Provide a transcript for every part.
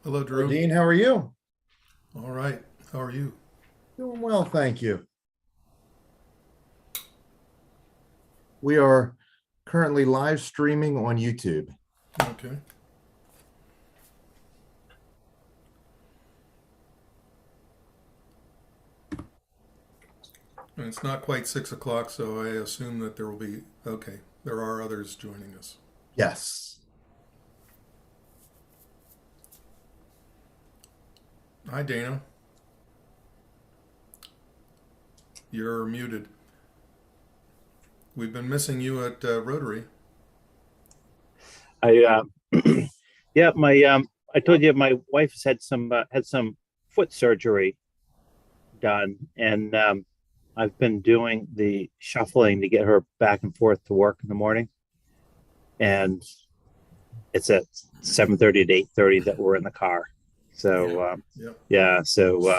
Hello, Drew. Dean, how are you? All right. How are you? Doing well, thank you. We are currently live streaming on YouTube. Okay. And it's not quite 6 o'clock, so I assume that there will be, okay, there are others joining us. Yes. Hi, Dana. You're muted. We've been missing you at Rotary. I yeah, I told you my wife has had some foot surgery done, and I've been doing the shuffling to get her back and forth to work in the morning, and it's at 7:30 to 8:30 that we're in the car. So Yep. yeah, so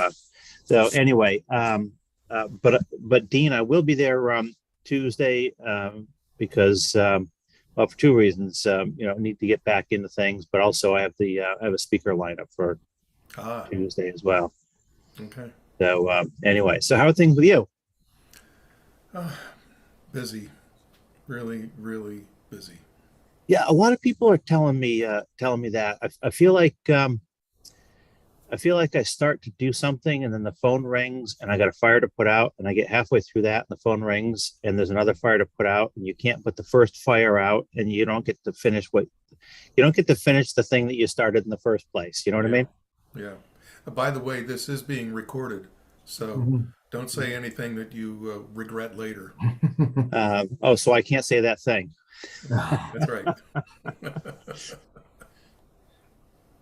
anyway, but Dean, I will be there Tuesday because well, for two reasons. I need to get back into things, but also I have a speaker lineup for Ah, Tuesday as well. okay. So anyway, so how are things with you? Busy. Really, really busy. Yeah, a lot of people are telling me that. I feel like I start to do something and then the phone rings and I got a fire to put out and I get halfway through that and the phone rings and there's another fire to put out and you can't put the first fire out and you don't get to finish the thing that you started in the first place. You know what I Yeah. mean? Yeah. By the way, this is being recorded, so Mhm. don't say anything that you regret later. Oh, so I can't say that thing. That's right.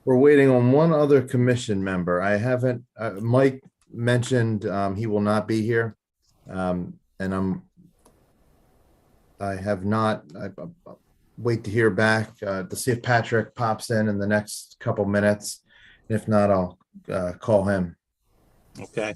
We're waiting on one other commission member. I haven't, Mike mentioned he will not be here. And I have not, wait to hear back to see if Patrick pops in the next couple minutes. If not, I'll call him. Okay.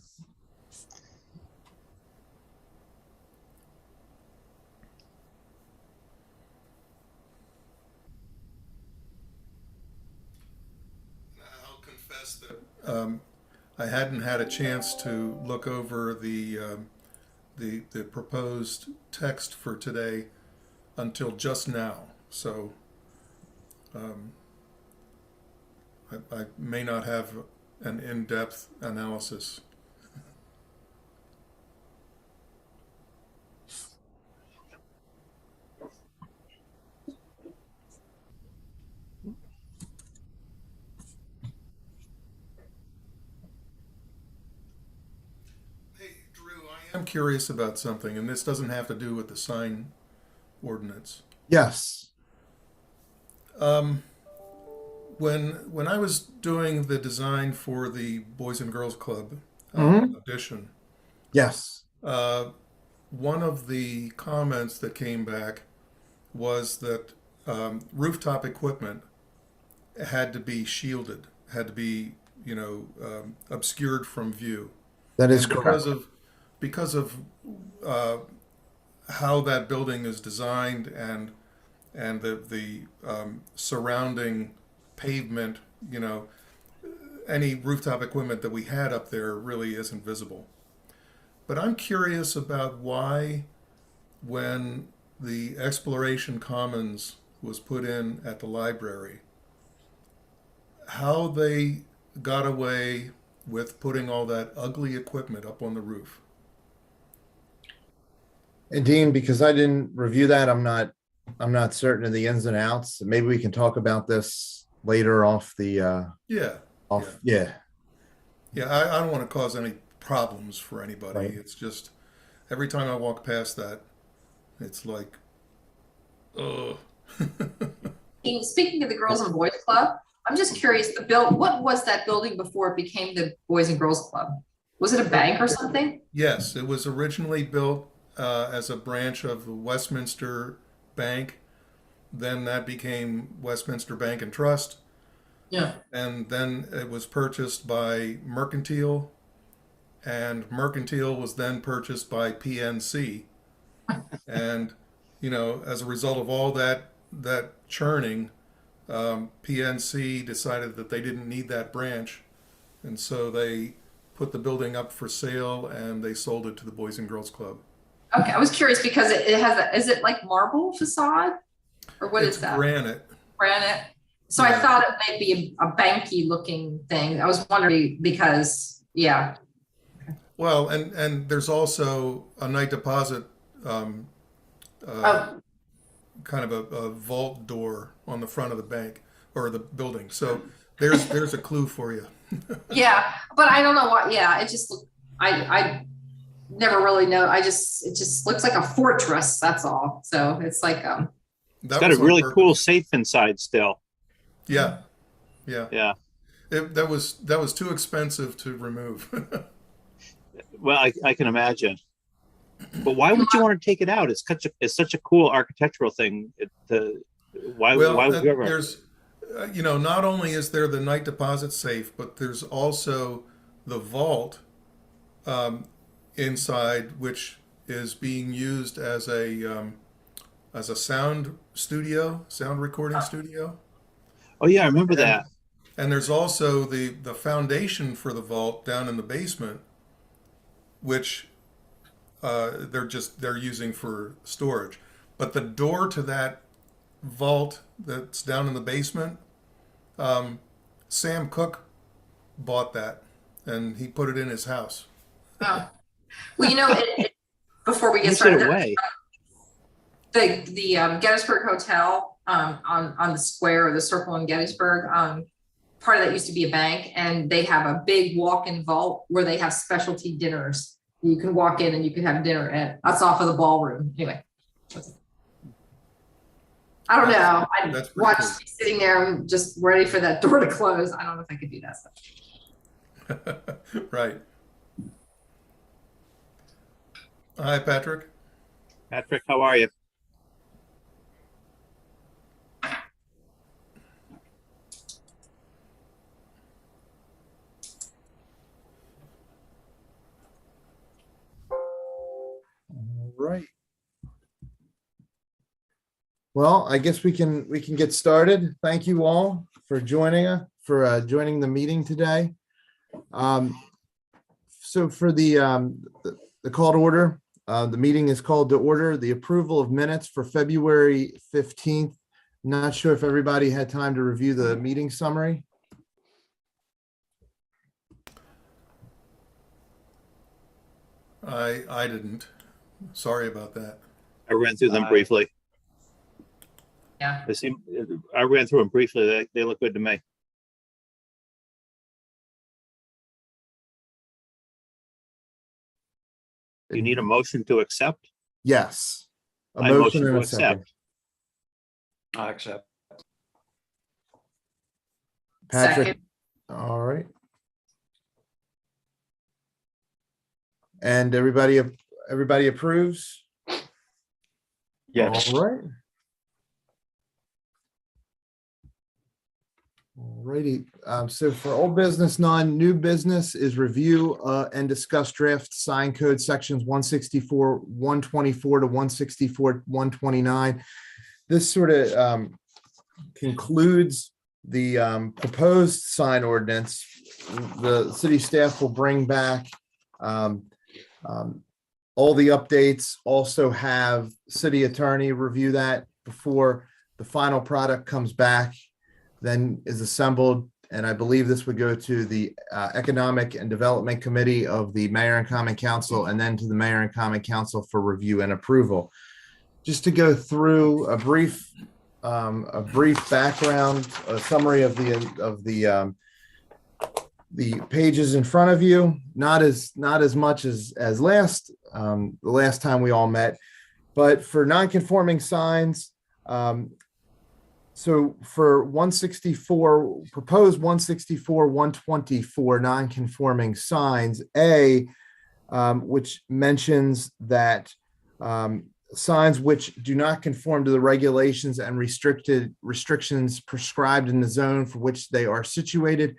I'll confess that I hadn't had a chance to look over the proposed text for today until just now. So um, I may not have an in-depth analysis. Hey, Drew, I am curious about something, and this doesn't have to do with the sign ordinance. Yes. Um, when I was doing the design for the Boys and Girls Club Mhm. audition, Yes. uh, one of the comments that came back was that rooftop equipment had to be shielded, had to be, obscured from view, That is and correct. because of uh, how that building is designed and the surrounding pavement, any rooftop equipment that we had up there really isn't visible. But I'm curious about why, when the Exploration Commons was put in at the library, how they got away with putting all that ugly equipment up on the roof. And Dean, because I didn't review that, I'm not certain of the ins and outs. Maybe we can talk about this later off the Yeah, yeah, yeah, yeah. I don't want to cause any problems for anybody. right. It's just every time I walk past that, it's like, ugh. Speaking of the Girls and Boys Club, I'm just curious, what was that building before it became the Boys and Girls Club? Was it a bank or something? Yes, it was originally built as a branch of the Westminster Bank. Then that became Westminster Bank and Trust. Yeah. And then it was purchased by Mercantile. And Mercantile was then purchased by PNC. And, as a result of all that churning, PNC decided that they didn't need that branch, and so they put the building up for sale and they sold it to the Boys and Girls Club. Okay, I was curious because it has is it like marble facade? Or what is It's that? granite. Granite. So I Yeah. thought it might be a banky looking thing. I was wondering because, yeah. Well, and there's also a night deposit, um, Oh, kind of a vault door on the front of the bank or the building. So there's a clue for you. yeah, but I don't know what, yeah, it just looked, I never really know. It just looks like a fortress, that's all. So it's like, It's That got was a on really cool purpose. safe inside still. Yeah, yeah. Yeah. That was too expensive to remove. Well, I can imagine. But why would you want to take it out? It's such a cool architectural thing. Why Well, would you ever? there's, not only is there the night deposit safe, but there's also the vault inside, which is being used as a sound studio, sound recording studio. Oh yeah, I remember And, that. and there's also the foundation for the vault down in the basement, which they're using for storage. But the door to that vault that's down in the basement, Sam Cooke bought that and he put it in his house. oh. Well, before we Who get put it started, away? the Gettysburg Hotel on the square or the circle in Gettysburg, part of that used to be a bank, and they have a big walk-in vault where they have specialty dinners. You can walk in and you can have dinner at that's off of the ballroom. Anyway, I don't know. I That's pretty watched cool. me sitting there and just ready for that door to close. I don't know if I could do that stuff. Right. Hi, Patrick. Patrick, how are you? All right. Well, I guess we can get started. Thank you all for joining the meeting today. So for the call to order, the meeting is called to order. The approval of minutes for February 15th. Not sure if everybody had time to review the meeting summary. I didn't. Sorry about that. I ran through them briefly. Yeah. I ran through them briefly. They look good to me. You need a motion to accept? Yes. A I motion motion and to a second. accept. I accept. Patrick, Second. all right. And everybody approves? Yes. All right. Alrighty, so for old business, new business is review and discuss draft sign code sections 164, 124 to 164, 129. This sort of concludes the proposed sign ordinance. The city staff will bring back all the updates, also have city attorney review that before the final product comes back, then is assembled. And I believe this would go to the Economic and Development Committee of the Mayor and Common Council, and then to the Mayor and Common Council for review and approval. Just to go through a brief background, a summary of the pages in front of you. Not as much as the last time we all met, but for non-conforming signs. So for 164, proposed 164, 124 non-conforming signs, which mentions that signs which do not conform to the regulations and restrictions prescribed in the zone for which they are situated,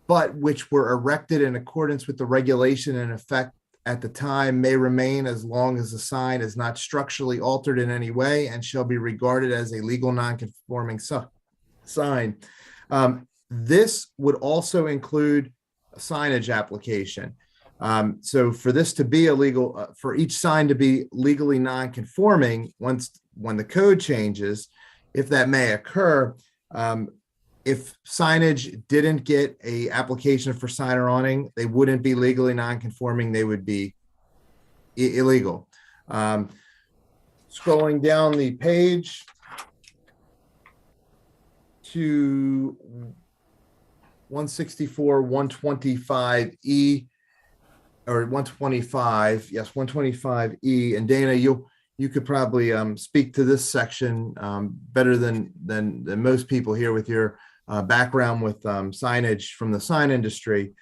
but which were erected in accordance with the regulation in effect at the time, may remain as long as the sign is not structurally altered in any way and shall be regarded as a legal non-conforming sign. sign. This would also include a signage application. So for this to be illegal, for each sign to be legally non-conforming, when the code changes, if that may occur, if signage didn't get a application for sign awning, they wouldn't be legally non-conforming. They would be illegal. Scrolling down the page to 164, 125E, or 125, yes, 125E. And Dana, you could probably speak to this section better than most people here with your background with signage from the sign industry.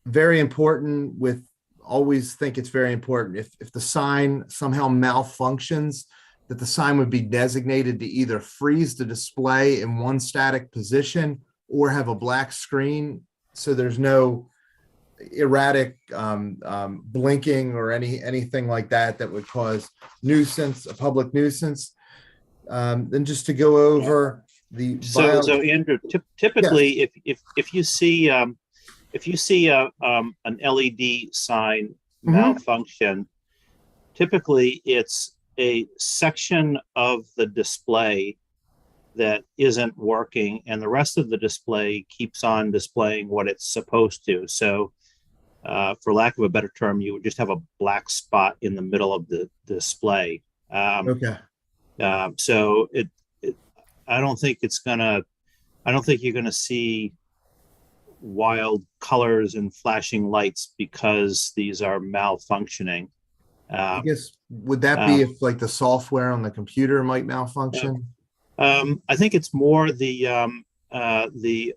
Very important always think it's very important if the sign somehow malfunctions, that the sign would be designated to either freeze the display in one static position or have a black screen, so there's no erratic blinking or anything like that would cause a public nuisance. Then just to go over the So Andrew, typically, yes. if you see an LED sign malfunction, typically it's a section of the display that isn't working, and the rest of the display keeps on displaying what it's supposed to. So, for lack of a better term, you would just have a black spot in the middle of the display. Okay. So I don't think you're gonna see wild colors and flashing lights because these are malfunctioning. I guess, would that be if like the software on the computer might malfunction? I think it's more the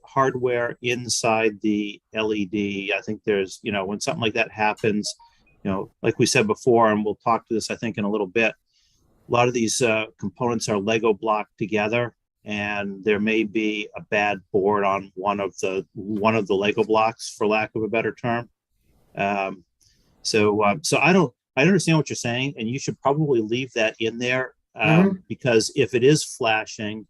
hardware inside the LED. I think there's, when something like that happens, like we said before, and we'll talk to this, I think, in a little bit, a lot of these components are Lego blocked together, and there may be a bad board on one of the Lego blocks, for lack of a better term. So I understand what you're saying, and you should probably leave that in there, because if it is flashing,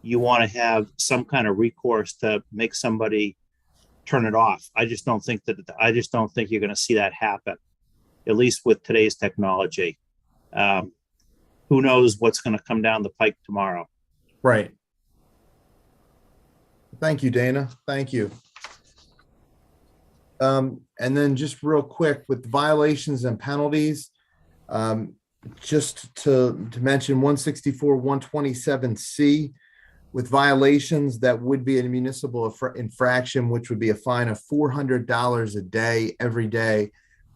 you want to have some kind of recourse to make somebody turn it off. I just don't think you're going to see that happen, at least with today's technology. Who knows what's going to come down the pike tomorrow? Right. Thank you, Dana. Thank you. And then just real quick with violations and penalties, just to mention 164, 127C, with violations, that would be a municipal infraction, which would be a fine of $400 a day, every day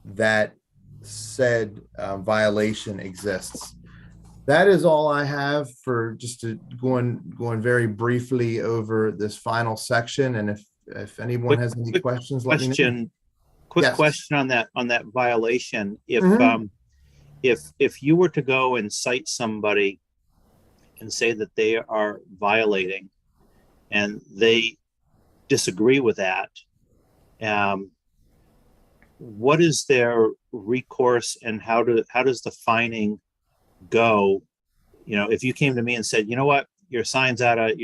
that said violation exists. That is all I have for just going very briefly over this final section. And if anyone has any questions, let me know. Quick question on that violation. If you were to go and cite somebody and say that they are violating and they disagree with that, what is their recourse, and how does the fining go? If you came to me and said, you know what, your sign's out of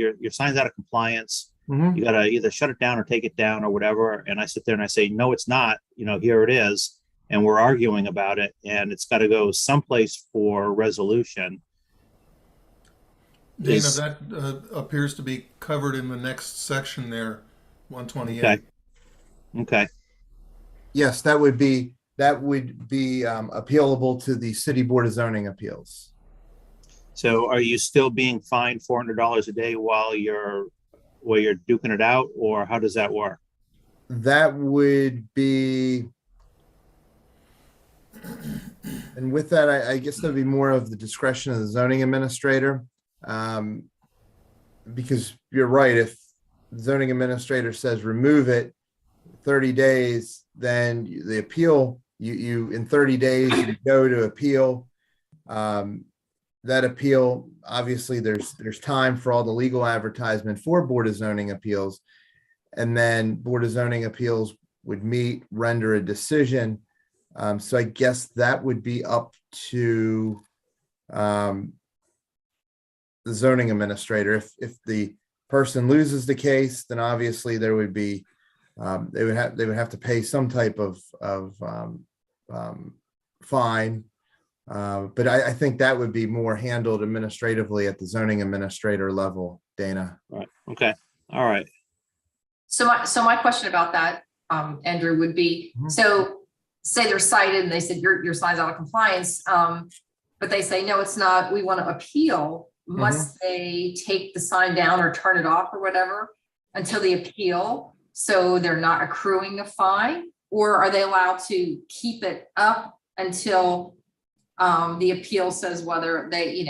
compliance, you got to either shut it down or take it down or whatever, and I sit there and I say, no, it's not, here it is, and we're arguing about it, and it's got to go someplace for resolution. Dana, that appears to be covered in the next section there, 128. Okay. Yes, that would be appealable to the City Board of Zoning Appeals. So are you still being fined $400 a day while you're duking it out, or how does that work? That would be, and with that, I guess that'd be more of the discretion of the zoning administrator. Because you're right, if the zoning administrator says remove it 30 days, then the appeal, you in 30 days, you go to appeal. That appeal, obviously there's time for all the legal advertisement for Board of Zoning Appeals. And then Board of Zoning Appeals would meet, render a decision. So I guess that would be up to the zoning administrator. If the person loses the case, then obviously there would be, they would have to pay some type of fine. But I think that would be more handled administratively at the zoning administrator level, Dana. Right. Okay. All right. So my question about that, Andrew, would be, Mhm. so say they're cited and they said your sign's out of compliance, but they say, no, it's not, we want to appeal. Must they take the sign down or turn it off or whatever until the appeal? So they're not accruing a fine, or are they allowed to keep it up until the appeal says whether they,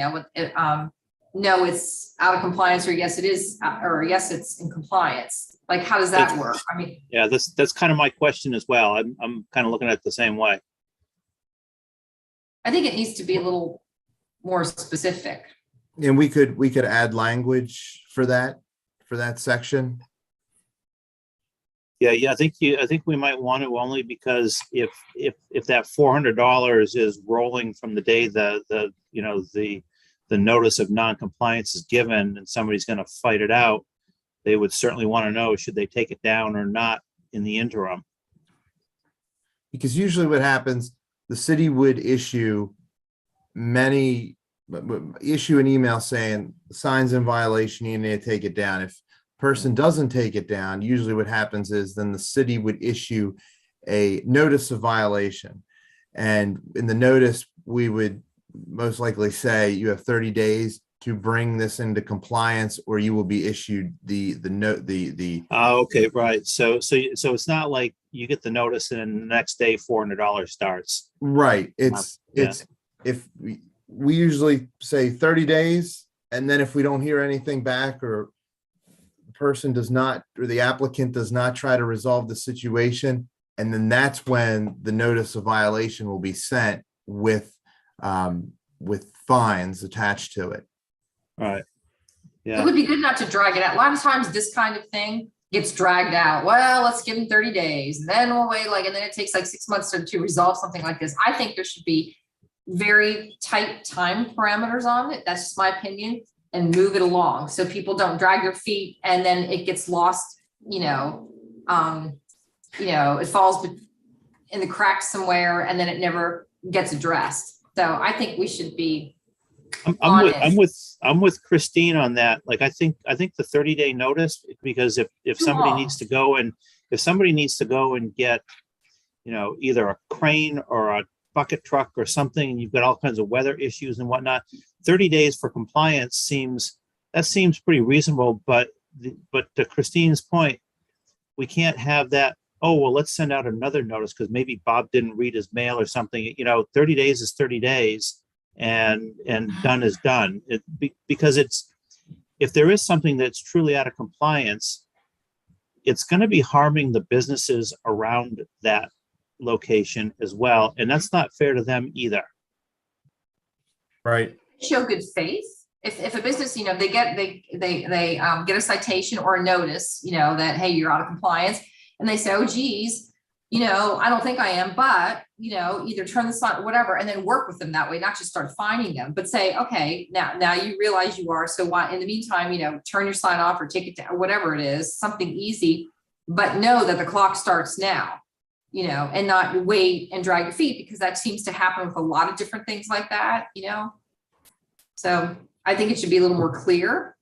no, it's out of compliance, or yes, it is, or yes, it's in compliance? Like, how does that work? I mean, Yeah, that's kind of my question as well. I'm kind of looking at it the same way. I think it needs to be a little more specific. And we could add language for that section. Yeah, I think we might want to, only because if that $400 is rolling from the day the notice of non-compliance is given and somebody's going to fight it out, they would certainly want to know, should they take it down or not in the interim? Because usually what happens, the city would issue an email saying the sign's in violation, you need to take it down. If person doesn't take it down, usually what happens is then the city would issue a notice of violation. And in the notice, we would most likely say you have 30 days to bring this into compliance, or you will be issued the note. Okay, right. So it's not like you get the notice and the next day $400 starts. Right. It's if we usually say 30 days, and then if we don't hear anything back, or the person does not, or the applicant does not try to resolve the situation, and then that's when the notice of violation will be sent with fines attached to it. Right. It Yeah. would be good not to drag it out. A lot of times this kind of thing gets dragged out. Well, let's give them 30 days, and then we'll wait, and then it takes like 6 months to resolve something like this. I think there should be very tight time parameters on it. That's just my opinion, and move it along so people don't drag their feet and then it gets lost, it falls in the cracks somewhere and then it never gets addressed. So I think we should be I'm with Christine on that. Like, I think the 30-day notice, because if somebody long. needs to go and get, either a crane or a bucket truck or something, and you've got all kinds of weather issues and whatnot, 30 days for compliance seems pretty reasonable. But to Christine's point, we can't have that, oh, well, let's send out another notice because maybe Bob didn't read his mail or something. 30 days is 30 days. And done is done. Because if there is something that's truly out of compliance, it's going to be harming the businesses around that location as well, and that's not fair to them either. Right. Show good faith. If a business, they get a citation or a notice, that, hey, you're out of compliance, and they say, oh, geez, I don't think I am, but, either turn the sign, whatever, and then work with them that way, not just start fining them, but say, okay, now you realize you are, so why, in the meantime, turn your sign off or take it down, whatever it is, something easy, but know that the clock starts now, and not wait and drag your feet, because that seems to happen with a lot of different things like that, So I think it should be a little more clear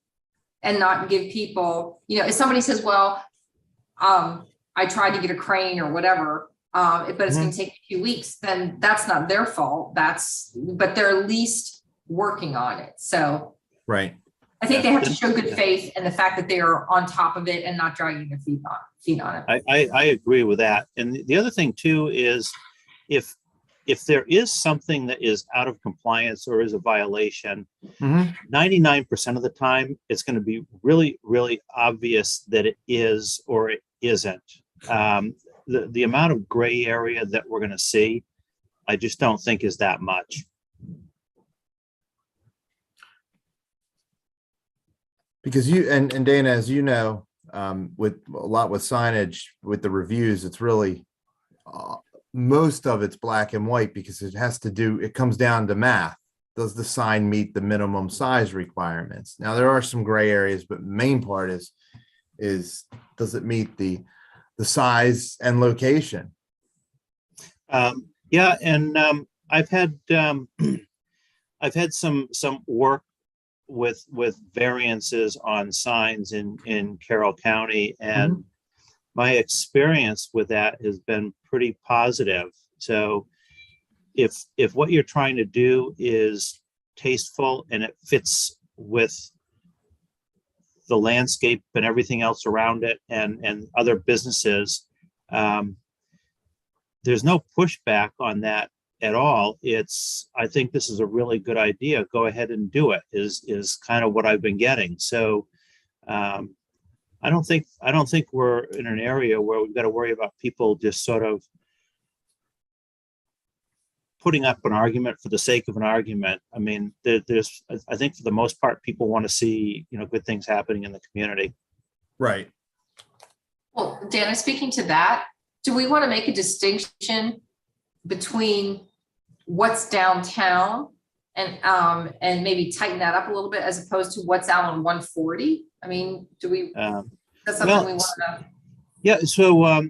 and not give people, if somebody says, well, I tried to get a crane or whatever, but it's going to take a few weeks, then that's not their fault. But they're at least working on it. So Right. I think they have to show good faith and the fact that they are on top of it and not dragging their feet on it. I agree with that. And the other thing too is if there is something that is out of compliance or is a violation, 99% of the time, it's going to be really, really obvious that it is or it isn't. The amount of gray area that we're going to see, I just don't think is that much. Because and Dana, as you know, with a lot with signage, with the reviews, it's really most of it's black and white, because it comes down to math. does the sign meet the minimum size requirements? Now, there are some gray areas, but main part is does it meet the size and location? Yeah, and I've had I've had some work with variances on signs in Carroll County, and my experience with that has been pretty positive. So if what you're trying to do is tasteful and it fits with the landscape and everything else around it and other businesses, there's no pushback on that at all. I think this is a really good idea. Go ahead and do it is kind of what I've been getting. So I don't think we're in an area where we've got to worry about people just sort of putting up an argument for the sake of an argument. I mean, I think for the most part, people want to see, good things happening in the community. Right. Well, Dana, speaking to that, do we want to make a distinction between what's downtown and maybe tighten that up a little bit as opposed to what's out on 140? I mean, do we, that's something we want to? Yeah, so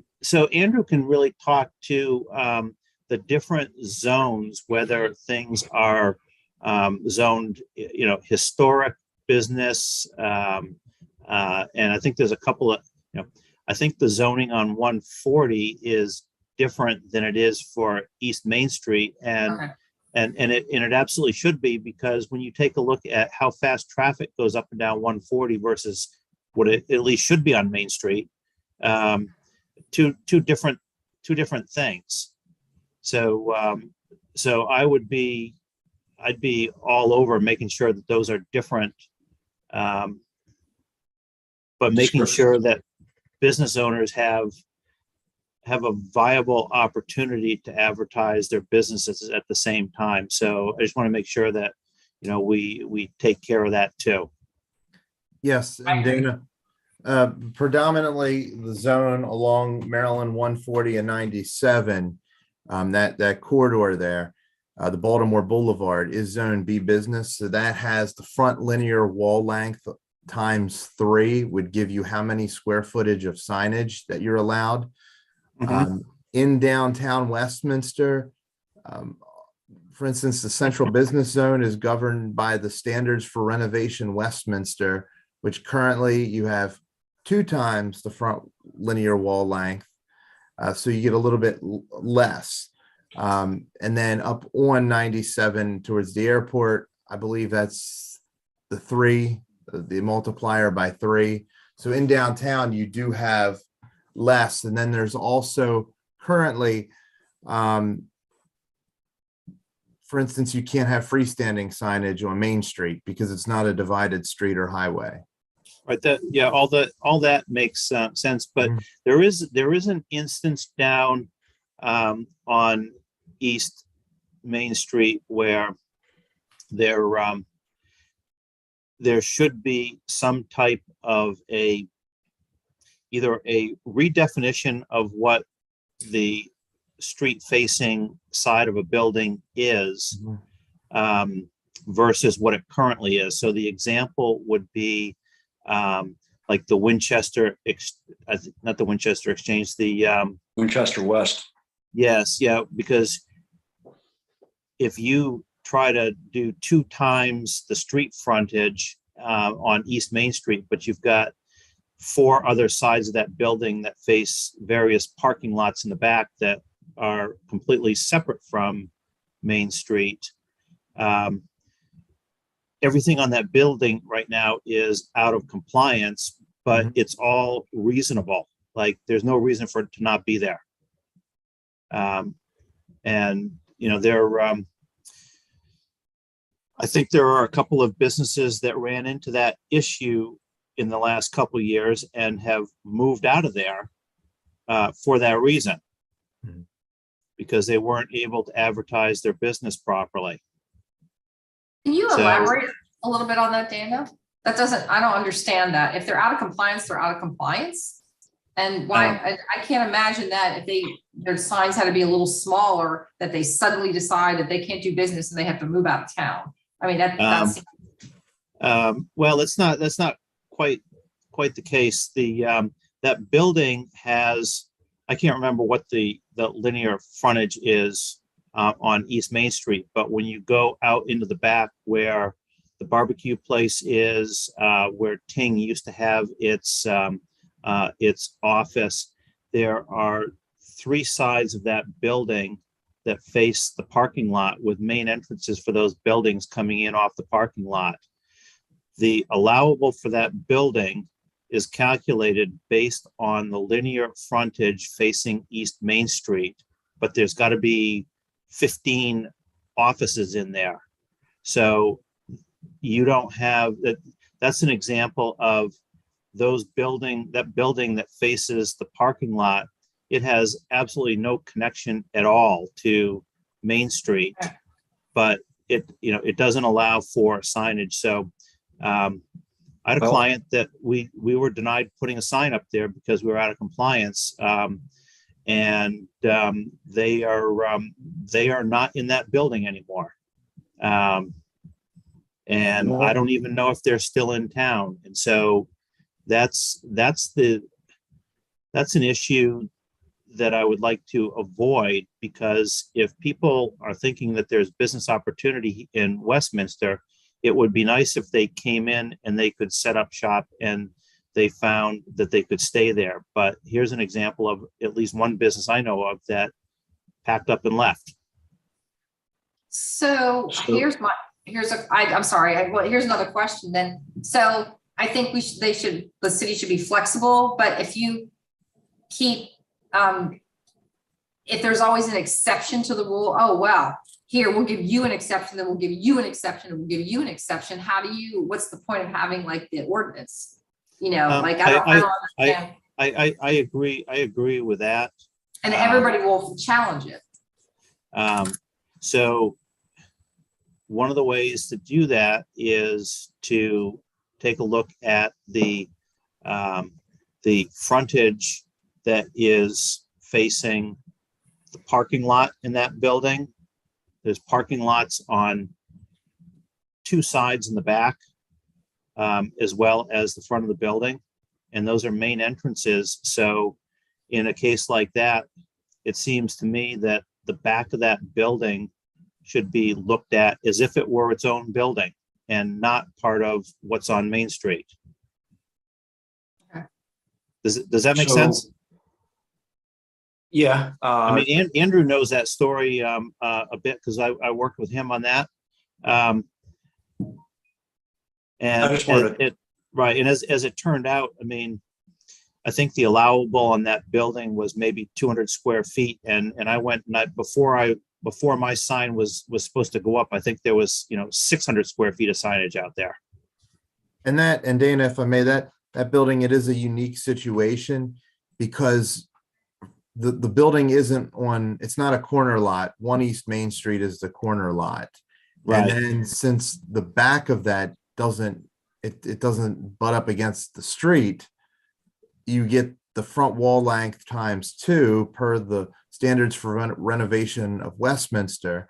Andrew can really talk to the different zones, whether things are zoned, historic, business, and I think there's a couple of, I think the zoning on 140 is different than it is for East Main Street, and it absolutely should be, because when you take a look at how fast traffic goes up and down 140 versus what it at least should be on Main Street, two different things. So I'd be all over making sure that those are different, but making sure that business owners have a viable opportunity to advertise their businesses at the same time. So I just want to make sure that, we take care of that too. Yes, and Dana, predominantly the zone along Maryland 140 and 97, that corridor there, the Baltimore Boulevard is zone B business. So that has the front linear wall length times 3 would give you how many square footage of signage that you're allowed. In downtown Westminster, for instance, the central business zone is governed by the Standards for Renovation Westminster, which currently you have 2 times the front linear wall length. So you get a little bit less. And then up on 97 towards the airport, I believe that's the multiplier by 3. So in downtown, you do have less. And then there's also currently, for instance, you can't have freestanding signage on Main Street because it's not a divided street or highway. Right. All that makes sense. But there is an instance down on East Main Street where there should be some type of either a redefinition of what the street facing side of a building is versus what it currently is. So the example would be like the Winchester, not the Winchester Exchange, the Winchester West. Yes, yeah, because if you try to do 2 times the street frontage on East Main Street, but you've got 4 other sides of that building that face various parking lots in the back that are completely separate from Main Street. Everything on that building right now is out of compliance, but it's all reasonable. Like there's no reason for it to not be there. I think there are a couple of businesses that ran into that issue in the last couple of years and have moved out of there for that reason, because they weren't able to advertise their business properly. Can you elaborate a little bit on that, Dana? I don't understand that. If they're out of compliance, they're out of compliance? And why, I can't imagine that if their signs had to be a little smaller, that they suddenly decide that they can't do business and they have to move out of town. I mean, that's. Well, that's not quite the case. That building has, I can't remember what the linear frontage is on East Main Street, but when you go out into the back where the barbecue place is, where Ting used to have its office, there are 3 sides of that building that face the parking lot, with main entrances for those buildings coming in off the parking lot. The allowable for that building is calculated based on the linear frontage facing East Main Street, but there's got to be 15 offices in there. So you don't have that. That's an example of that building that faces the parking lot. It has absolutely no connection at all to Main Street, but it doesn't allow for signage. So I had a client that we were denied putting a sign up there because we were out of compliance. And they are not in that building anymore. And I don't even know if they're still in town. And so that's an issue that I would like to avoid, because if people are thinking that there's business opportunity in Westminster, it would be nice if they came in and they could set up shop and they found that they could stay there. But here's an example of at least one business I know of that packed up and left. So here's another question then. So I think the city should be flexible, but if you keep, if there's always an exception to the rule, oh, well, here, we'll give you an exception, then we'll give you an exception, and we'll give you an exception. What's the point of having like the ordinance? I don't understand. I agree with that. And everybody will challenge it. So one of the ways to do that is to take a look at the frontage that is facing the parking lot in that building. There's parking lots on 2 sides in the back, as well as the front of the building. And those are main entrances. So in a case like that, it seems to me that the back of that building should be looked at as if it were its own building and not part of what's on Main Street. Okay. Does that make sense? Yeah. I mean, Andrew knows that story a bit because I worked with him on that. And I just wanted right. And as it turned out, I mean, I think the allowable on that building was maybe 200 square feet. And I went and before my sign was supposed to go up, I think there was 600 square feet of signage out there. And Dana, if I may, that building, it is a unique situation because the building it's not a corner lot. 1 East Main Street is the corner lot. Right. And then since the back of that doesn't butt up against the street, you get the front wall length times 2 per the standards for renovation of Westminster.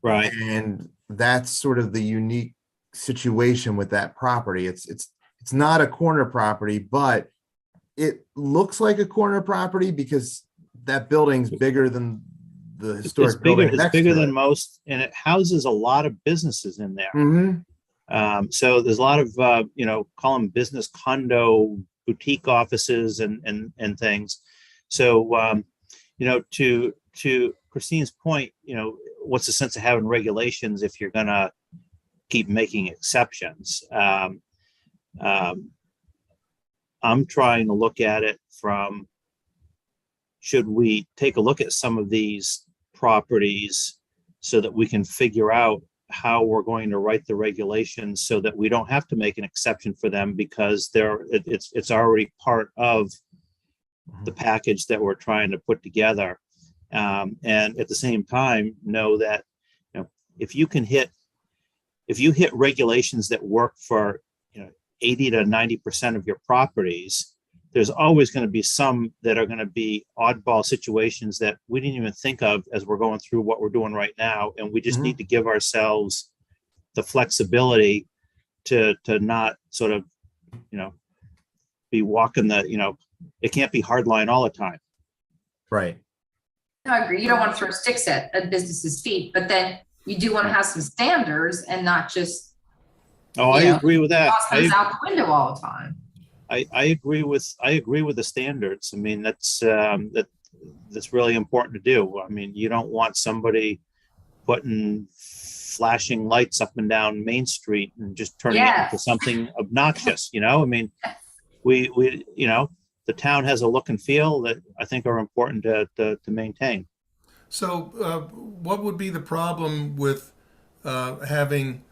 Right. And that's sort of the unique situation with that property. It's not a corner property, but it looks like a corner property because that building's bigger than the historic building. It's bigger than most, and it houses a lot of businesses in there. Mm-hmm. So there's a lot of call them business condo boutique offices and things. So to Christine's point, what's the sense of having regulations if you're gonna keep making exceptions? I'm trying to look at it from, should we take a look at some of these properties so that we can figure out how we're going to write the regulations so that we don't have to make an exception for them because it's already part of the package that we're trying to put together. And at the same time, know that if you hit regulations that work for 80 to 90% of your properties, there's always going to be some that are going to be oddball situations that we didn't even think of as we're going through what we're doing right now. And we just Mhm. need to give ourselves the flexibility to not sort of, be walking it can't be hard line all the time. Right. I agree. You don't want to throw sticks at a business's feet, but then you do want to have some standards and not just Oh, I Yeah. agree with that. toss those out the window all the time. I agree with the standards. I mean, that's really important to do. I mean, you don't want somebody putting flashing lights up and down Main Street and just turning it Yes. into something obnoxious, I mean, we the town has a look and feel that I think are important to maintain. So, what would be the problem with having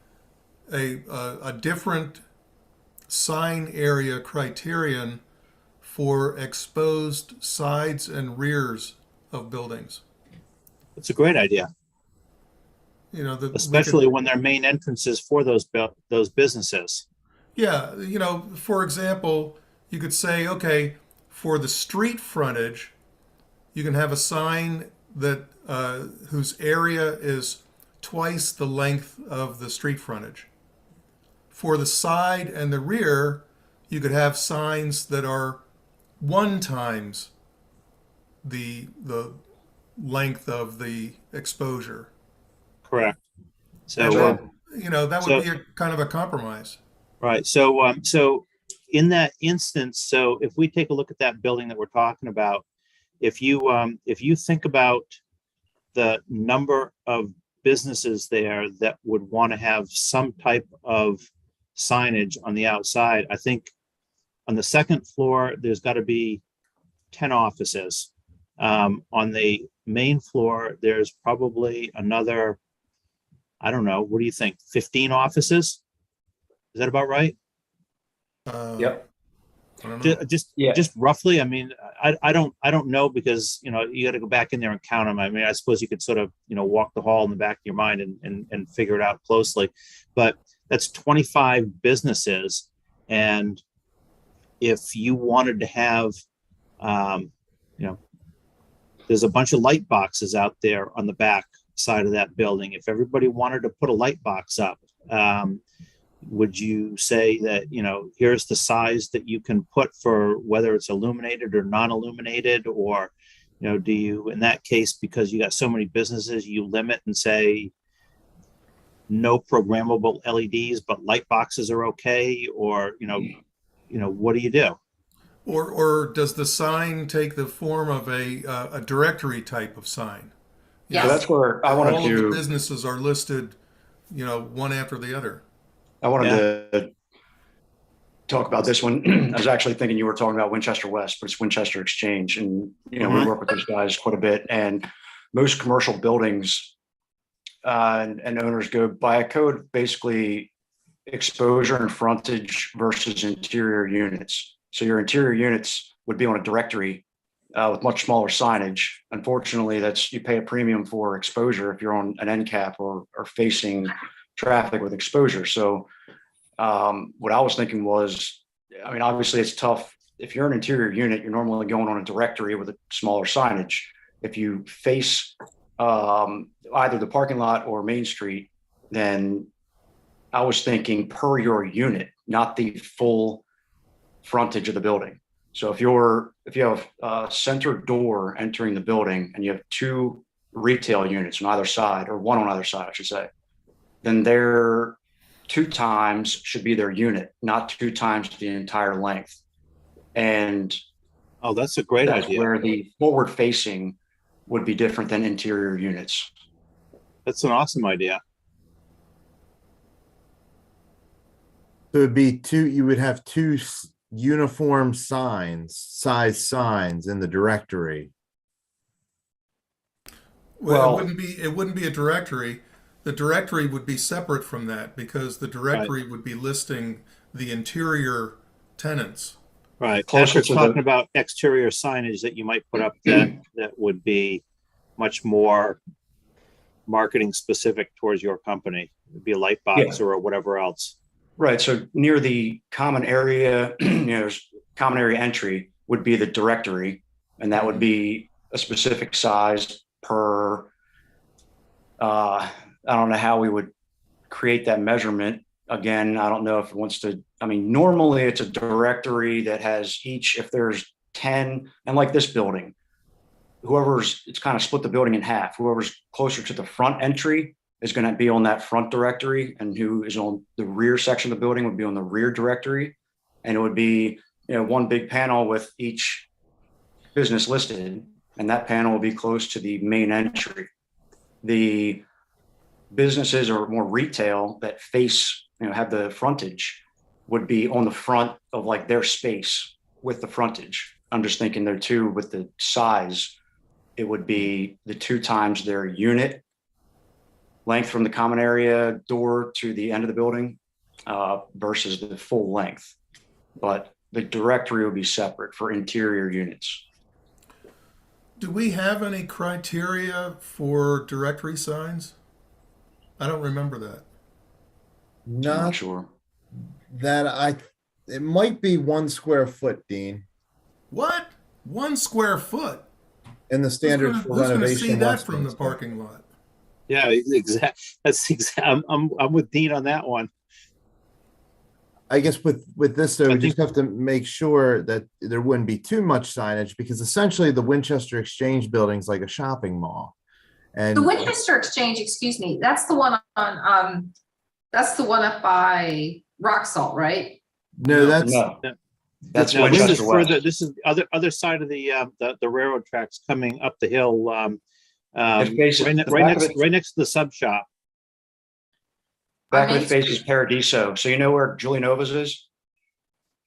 a different sign area criterion for exposed sides and rears of buildings? It's a great idea, especially when they're main entrances for those businesses. Yeah, for example, you could say, okay, for the street frontage, you can have a sign that whose area is twice the length of the street frontage. For the side and the rear, you could have signs that are 1 times the length of the exposure. Correct. So, And that would so- be a kind of a compromise. right. So in that instance, so if we take a look at that building that we're talking about, if you think about the number of businesses there that would want to have some type of signage on the outside, I think on the second floor, there's got to be 10 offices. On the main floor, there's probably another, I don't know, what do you think, 15 offices? Is that about right? Yep. I don't know. Yeah. Just roughly. I mean, I don't know, because you got to go back in there and count them. I mean, I suppose you could sort of walk the hall in the back of your mind and figure it out closely, but that's 25 businesses. And if you wanted to have, there's a bunch of light boxes out there on the back side of that building. If everybody wanted to put a light box up, would you say that, here's the size that you can put for whether it's illuminated or non-illuminated, or, do you, in that case, because you got so many businesses, you limit and say no programmable LEDs, but light boxes are okay? Or, what do you do? Or does the sign take the form of a directory type of sign? Yes. So that's where I wanted All of the to, businesses are listed, one after the other. to talk about this one. I was actually thinking you were talking about Winchester West, but it's Winchester Exchange. And, we work with those guys quite a bit. And most commercial buildings and owners go by a code, basically exposure and frontage versus interior units. So your interior units would be on a directory with much smaller signage. Unfortunately, you pay a premium for exposure if you're on an end cap or facing traffic with exposure. So what I was thinking was, I mean, obviously it's tough. If you're an interior unit, you're normally going on a directory with a smaller signage. If you face either the parking lot or Main Street, then I was thinking per your unit, not the full frontage of the building. So if you have a center door entering the building and you have 2 retail units on either side, or 1 on either side, I should say, then their 2 times should be their unit, not 2 times the entire length. And Oh, that's a great that's idea. where the forward facing would be different than interior units. That's an awesome idea. So it'd be you would have 2 uniform size signs in the directory. Well, Well- it wouldn't be a directory. The directory would be separate from that, because the directory would be listing the interior tenants. Right. Closer Patrick's to talking the- about exterior signage that you might put up that would be much more marketing specific towards your company. It'd be a light box or whatever else. Right. So near the common area, there's common area entry. would be the directory, and that would be a specific size per, I don't know how we would create that measurement. Again, I don't know if it wants to, I mean, normally it's a directory that has each, if there's 10, and like this building, it's kind of split the building in half. Whoever's closer to the front entry is going to be on that front directory, and who is on the rear section of the building would be on the rear directory. And it would be, one big panel with each business listed, and that panel will be close to the main entry. The businesses or more retail that face, have the frontage would be on the front of like their space with the frontage. I'm just thinking there too, with the size, it would be the 2 times their unit length from the common area door to the end of the building versus the full length. But the directory would be separate for interior units. Do we have any criteria for directory signs? I don't remember that. I'm not Not sure. that it might be 1 square foot, Dean, What? 1 square foot? in the standards for Who's gonna see renovation. that from the Westminster. parking lot? Yeah, exact. That's exact. I'm with Dean on that one. I guess with this though, I we just have to make sure that there wouldn't be too much signage, because essentially the Winchester Exchange building's like a shopping mall. And The Winchester Exchange, excuse me, that's the one on, that's the one up by Rock Salt, right? no, that's No, that's No, this is Winchester West. further. This is other side of the railroad tracks coming up the hill. It faces- right, the back of it- right next to the sub shop. Back On of the Main face is Street? Paradiso. So you know where Julianova's is?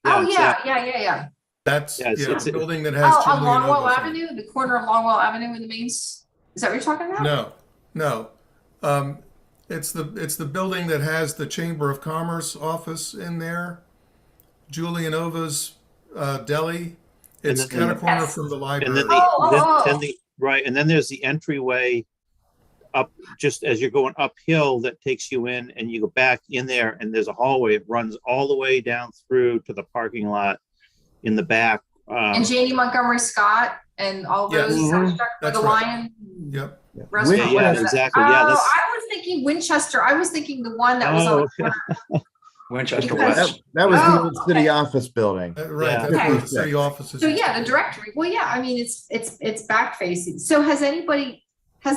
Oh, Yeah, yeah. That's, Yeah, it's- the building that Oh, has on Julian Longwell Ovis on it. Avenue, the corner of Longwell Avenue in the is that what you're talking about? No. It's the building that has the Chamber of Commerce office in there. Julian Ova's deli. It's And then- kind of corner Yes. from the And library. then and then there's the entryway up just as you're going uphill that takes you in, and you go back in there, and there's a hallway. It runs all the way down through to the parking lot in the back. And Janie Montgomery Scott and all Yes. those, Mhm. That's the right. Lion Yep. restaurant. Yeah, was that? exactly. Oh, Yeah, I that's- was thinking Winchester. I was thinking the one that was on the Oh, corner. Winchester Because- West. that was the Oh, old city okay. office building. Right. Yeah. That's where the Okay. city offices. So yeah, the directory. Well, yeah, I mean, it's back facing. So has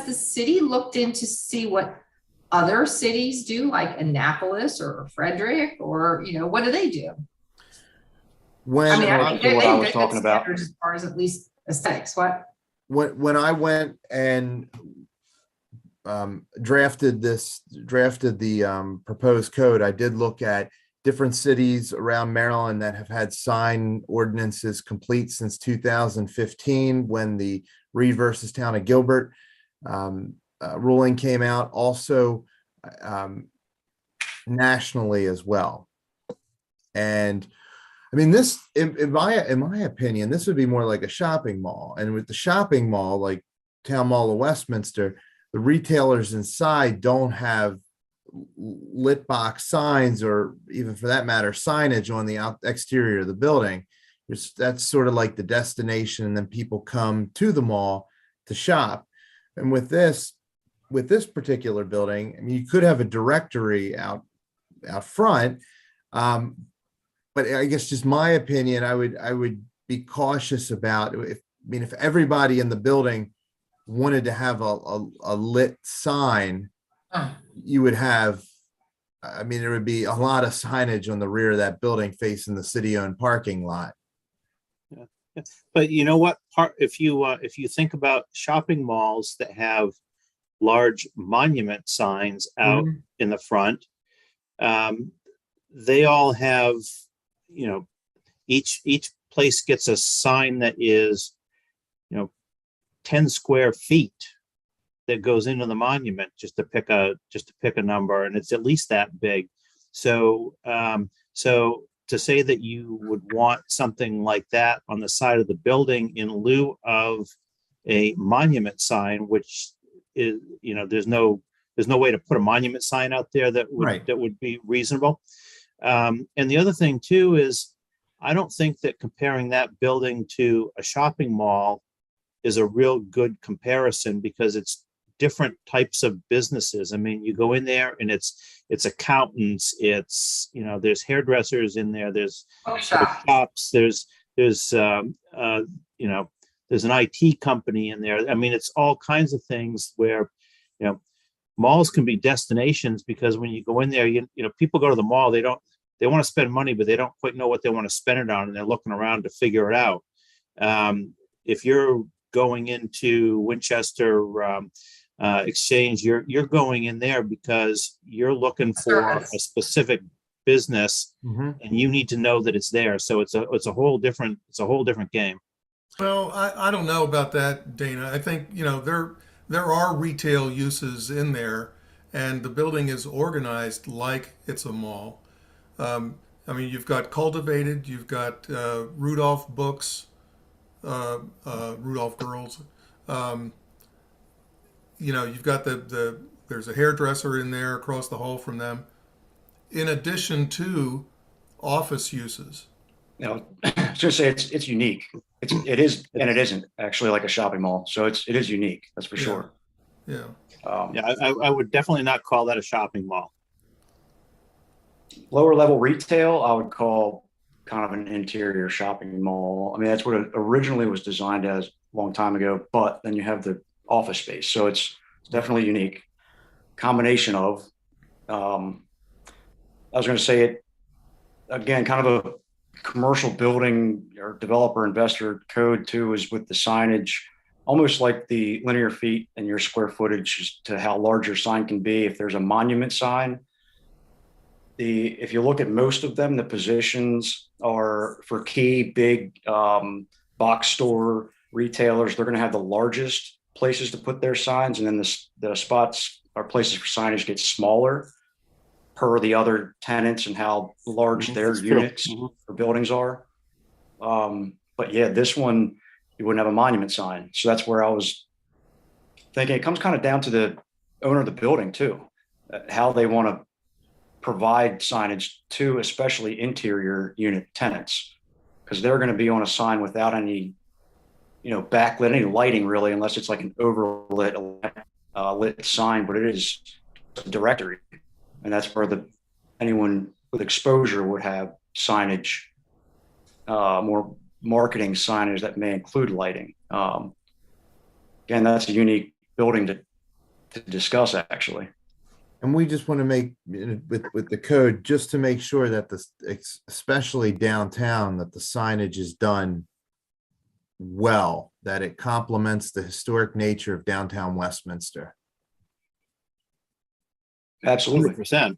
the city looked in to see what other cities do, like Annapolis or Frederick, or, what do they do? When I mean, I Well, think that's what I was they've got talking about. standards as far as at least aesthetics. What? when I went and drafted the proposed code, I did look at different cities around Maryland that have had sign ordinances complete since 2015, when the Reed versus Town of Gilbert ruling came out, also nationally as well. And I mean, this, in my opinion, this would be more like a shopping mall. And with the shopping mall, like Town Mall of Westminster, the retailers inside don't have lit box signs, or even for that matter, signage on the exterior of the building. That's sort of like the destination, and then people come to the mall to shop. And with this particular building, I mean, you could have a directory out front. But I guess just my opinion, I would be cautious about if everybody in the building wanted to have a lit sign, you would have, there would be a lot of signage on the rear of that building facing the city-owned parking lot. But you know what? If you think about shopping malls that have large monument signs out in the front, they all have, each place gets a sign that is, 10 square feet that goes into the monument, just to pick a number, and it's at least that big. So to say that you would want something like that on the side of the building in lieu of a monument sign, which is, there's no way to put a monument sign out there that would be reasonable. And the other thing too is, I don't think that comparing that building to a shopping mall is a real good comparison because it's different types of businesses. I mean, you go in there and it's accountants, it's, you know, there's hairdressers in there, there's Bookshop. shops, there's you know, there's an IT company in there. I mean, it's all kinds of things where, you know, malls can be destinations because when you go in there, you know, people go to the mall, they want to spend money, but they don't quite know what they want to spend it on, and they're looking around to figure it out. If you're going into Winchester Exchange, you're going in there because you're looking for a specific business, and you need to know that it's there. So it's a whole different game. Well, I don't know about that, Dana. I think, you know, there are retail uses in there, and the building is organized like it's a mall. I mean, you've got Cultivated, you've got Rudolph Books, Rudolph Girls. You know, you've got there's a hairdresser in there across the hall from them, in addition to office uses. You know, I was gonna say it's unique. It is and it isn't actually like a shopping mall. So it is unique. That's for sure. Yeah. Yeah, I would definitely not call that a shopping mall. Lower level retail, I would call kind of an interior shopping mall. I mean, that's what it originally was designed as a long time ago, but then you have the office space. So it's definitely unique. Combination of, I was going to say it again, kind of a commercial building or developer investor code too, is with the signage, almost like the linear feet and your square footage as to how large your sign can be. If there's a monument sign, if you look at most of them, the positions are for key big box store retailers. They're going to have the largest places to put their signs, and then the spots or places for signage get smaller per the other tenants and how large their units or buildings are. But yeah, this one, you wouldn't have a monument sign. So that's where I was thinking it comes kind of down to the owner of the building too, how they want to provide signage to especially interior unit tenants, because they're going to be on a sign without any, you know, backlit, any lighting really, unless it's like an overlit lit sign, but it is a directory. And that's where anyone with exposure would have signage, more marketing signage that may include lighting. Again, that's a unique building to discuss actually. And we just want to make, with the code, just to make sure that especially downtown, that the signage is done well, that it complements the historic nature of downtown Westminster. Absolutely. 100%.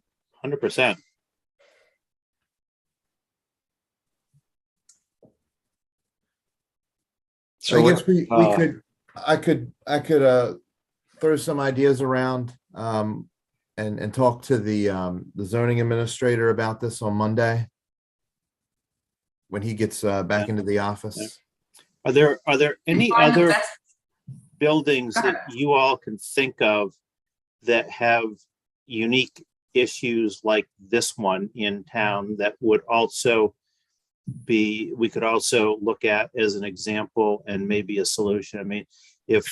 So I guess I could throw some ideas around and talk to the zoning administrator about this on Monday when he gets back into the office. Are there any Fine, other that's- buildings Go ahead. that you all can think of that have unique issues like this one in town that would also we could also look at as an example and maybe a solution? I mean, if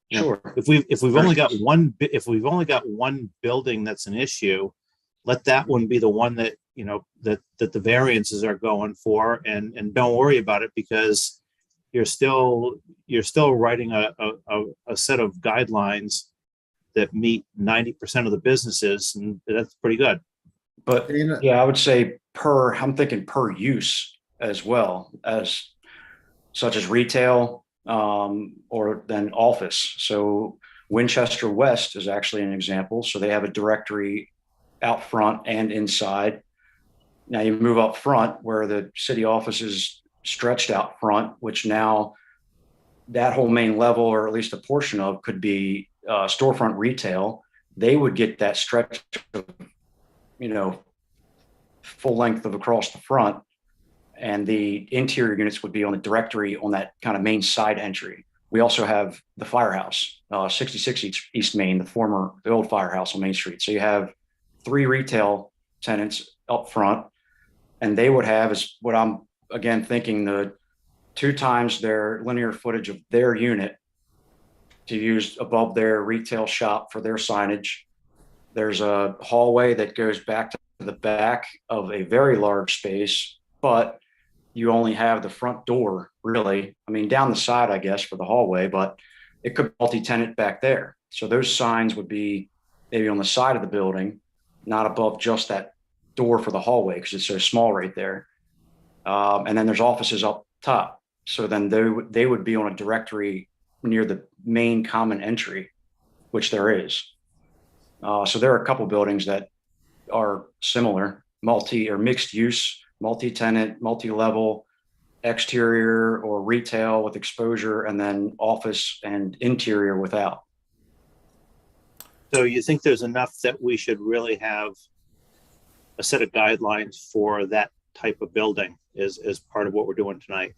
you know, sure. if we've only got one building that's an issue, let that one be the one that, you know, that the variances are going for, and don't worry about it, because you're still writing a set of guidelines that meet 90% of the businesses, and that's pretty good. But yeah, I would say I'm thinking per use as well, as such as retail, or then office. So Winchester West is actually an example. So they have a directory out front and inside. Now you move up front where the city office is stretched out front, which now that whole main level, or at least a portion of, could be storefront retail. They would get that stretch of, you know, full length of across the front, and the interior units would be on the directory on that kind of main side entry. We also have the firehouse, 66 East Main, the old firehouse on Main Street. So you have 3 retail tenants up front, and they would have, is what I'm again, thinking the 2 times their linear footage of their unit to use above their retail shop for their signage. There's a hallway that goes back to the back of a very large space, but you only have the front door, really. I mean, down the side, I guess, for the hallway, but it could multi-tenant back there. So those signs would be maybe on the side of the building, not above just that door for the hallway because it's so small right there. And then there's offices up top. So then they would be on a directory near the main common entry, which there is. So there are a couple buildings that are similar, multi or mixed use, multi-tenant, multi-level, exterior or retail with exposure, and then office and interior without. So you think there's enough that we should really have a set of guidelines for that type of building as part of what we're doing tonight?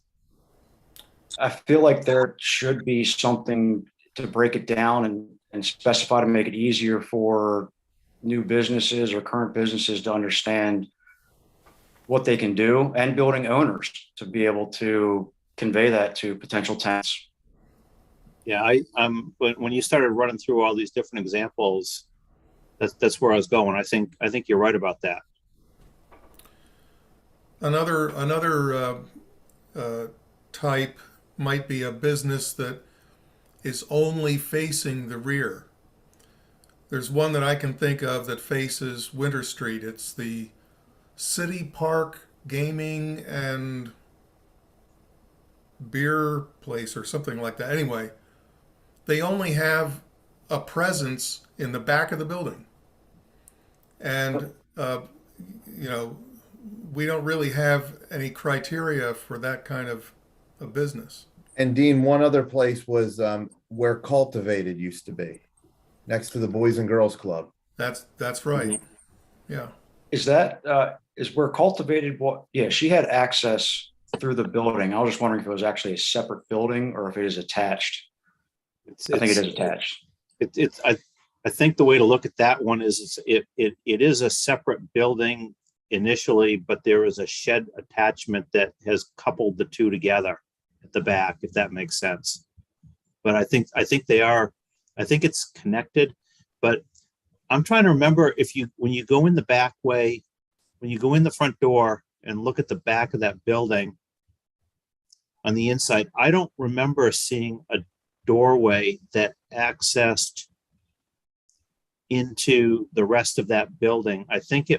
I feel like there should be something to break it down and specify to make it easier for new businesses or current businesses to understand what they can do, and building owners to be able to convey that to potential tenants. Yeah, when you started running through all these different examples, that's where I was going. I think you're right about that. Another type might be a business that is only facing the rear. There's one that I can think of that faces Winter Street. It's the City Park Gaming and Beer Place or something like that. Anyway, they only have a presence in the back of the building. And, we don't really have any criteria for that kind of a business. And Dean, one other place was where Cultivated used to be, next to the Boys and Girls Club. That's right. Mm-hmm. Yeah. Is that is where Cultivated? What? Yeah, she had access through the building. I was just wondering if it was actually a separate building or if it is attached. I think it is attached. I think the way to look at that one is it is a separate building initially, but there is a shed attachment that has coupled the two together at the back, if that makes sense. But I think it's connected, but I'm trying to remember when you go in the back way, when you go in the front door and look at the back of that building on the inside, I don't remember seeing a doorway that accessed into the rest of that building. I think there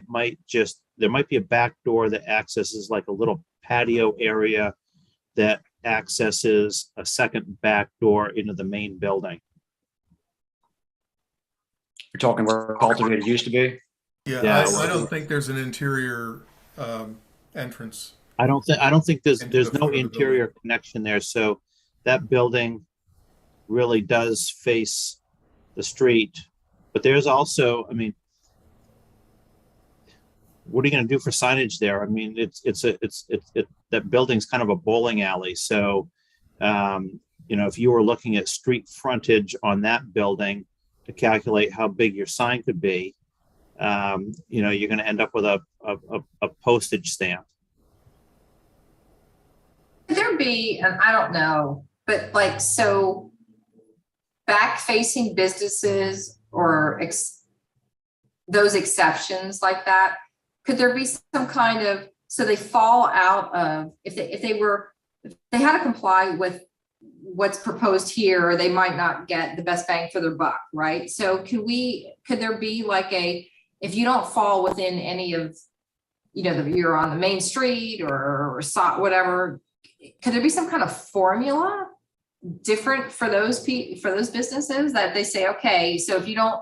might be a back door that accesses like a little patio area that accesses a second back door into the main building. You're talking where Cultivated used to be? Yeah, I don't think there's an interior entrance. I don't think there's Into the no front of the interior building. connection there. So that building really does face the street. But there's also, I mean, what are you going to do for signage there? I mean, that building's kind of a bowling alley. So, if you were looking at street frontage on that building to calculate how big your sign could be, you're going to end up with a postage stamp. Could there be, and I don't know, but so back facing businesses or those exceptions like that, could there be some kind of, so they fall out of, if they had to comply with what's proposed here, they might not get the best bang for their buck, right? So could there be if you don't fall within any of, you're on the main street or whatever, could there be some kind of formula different for those businesses that they say, okay, so if you don't,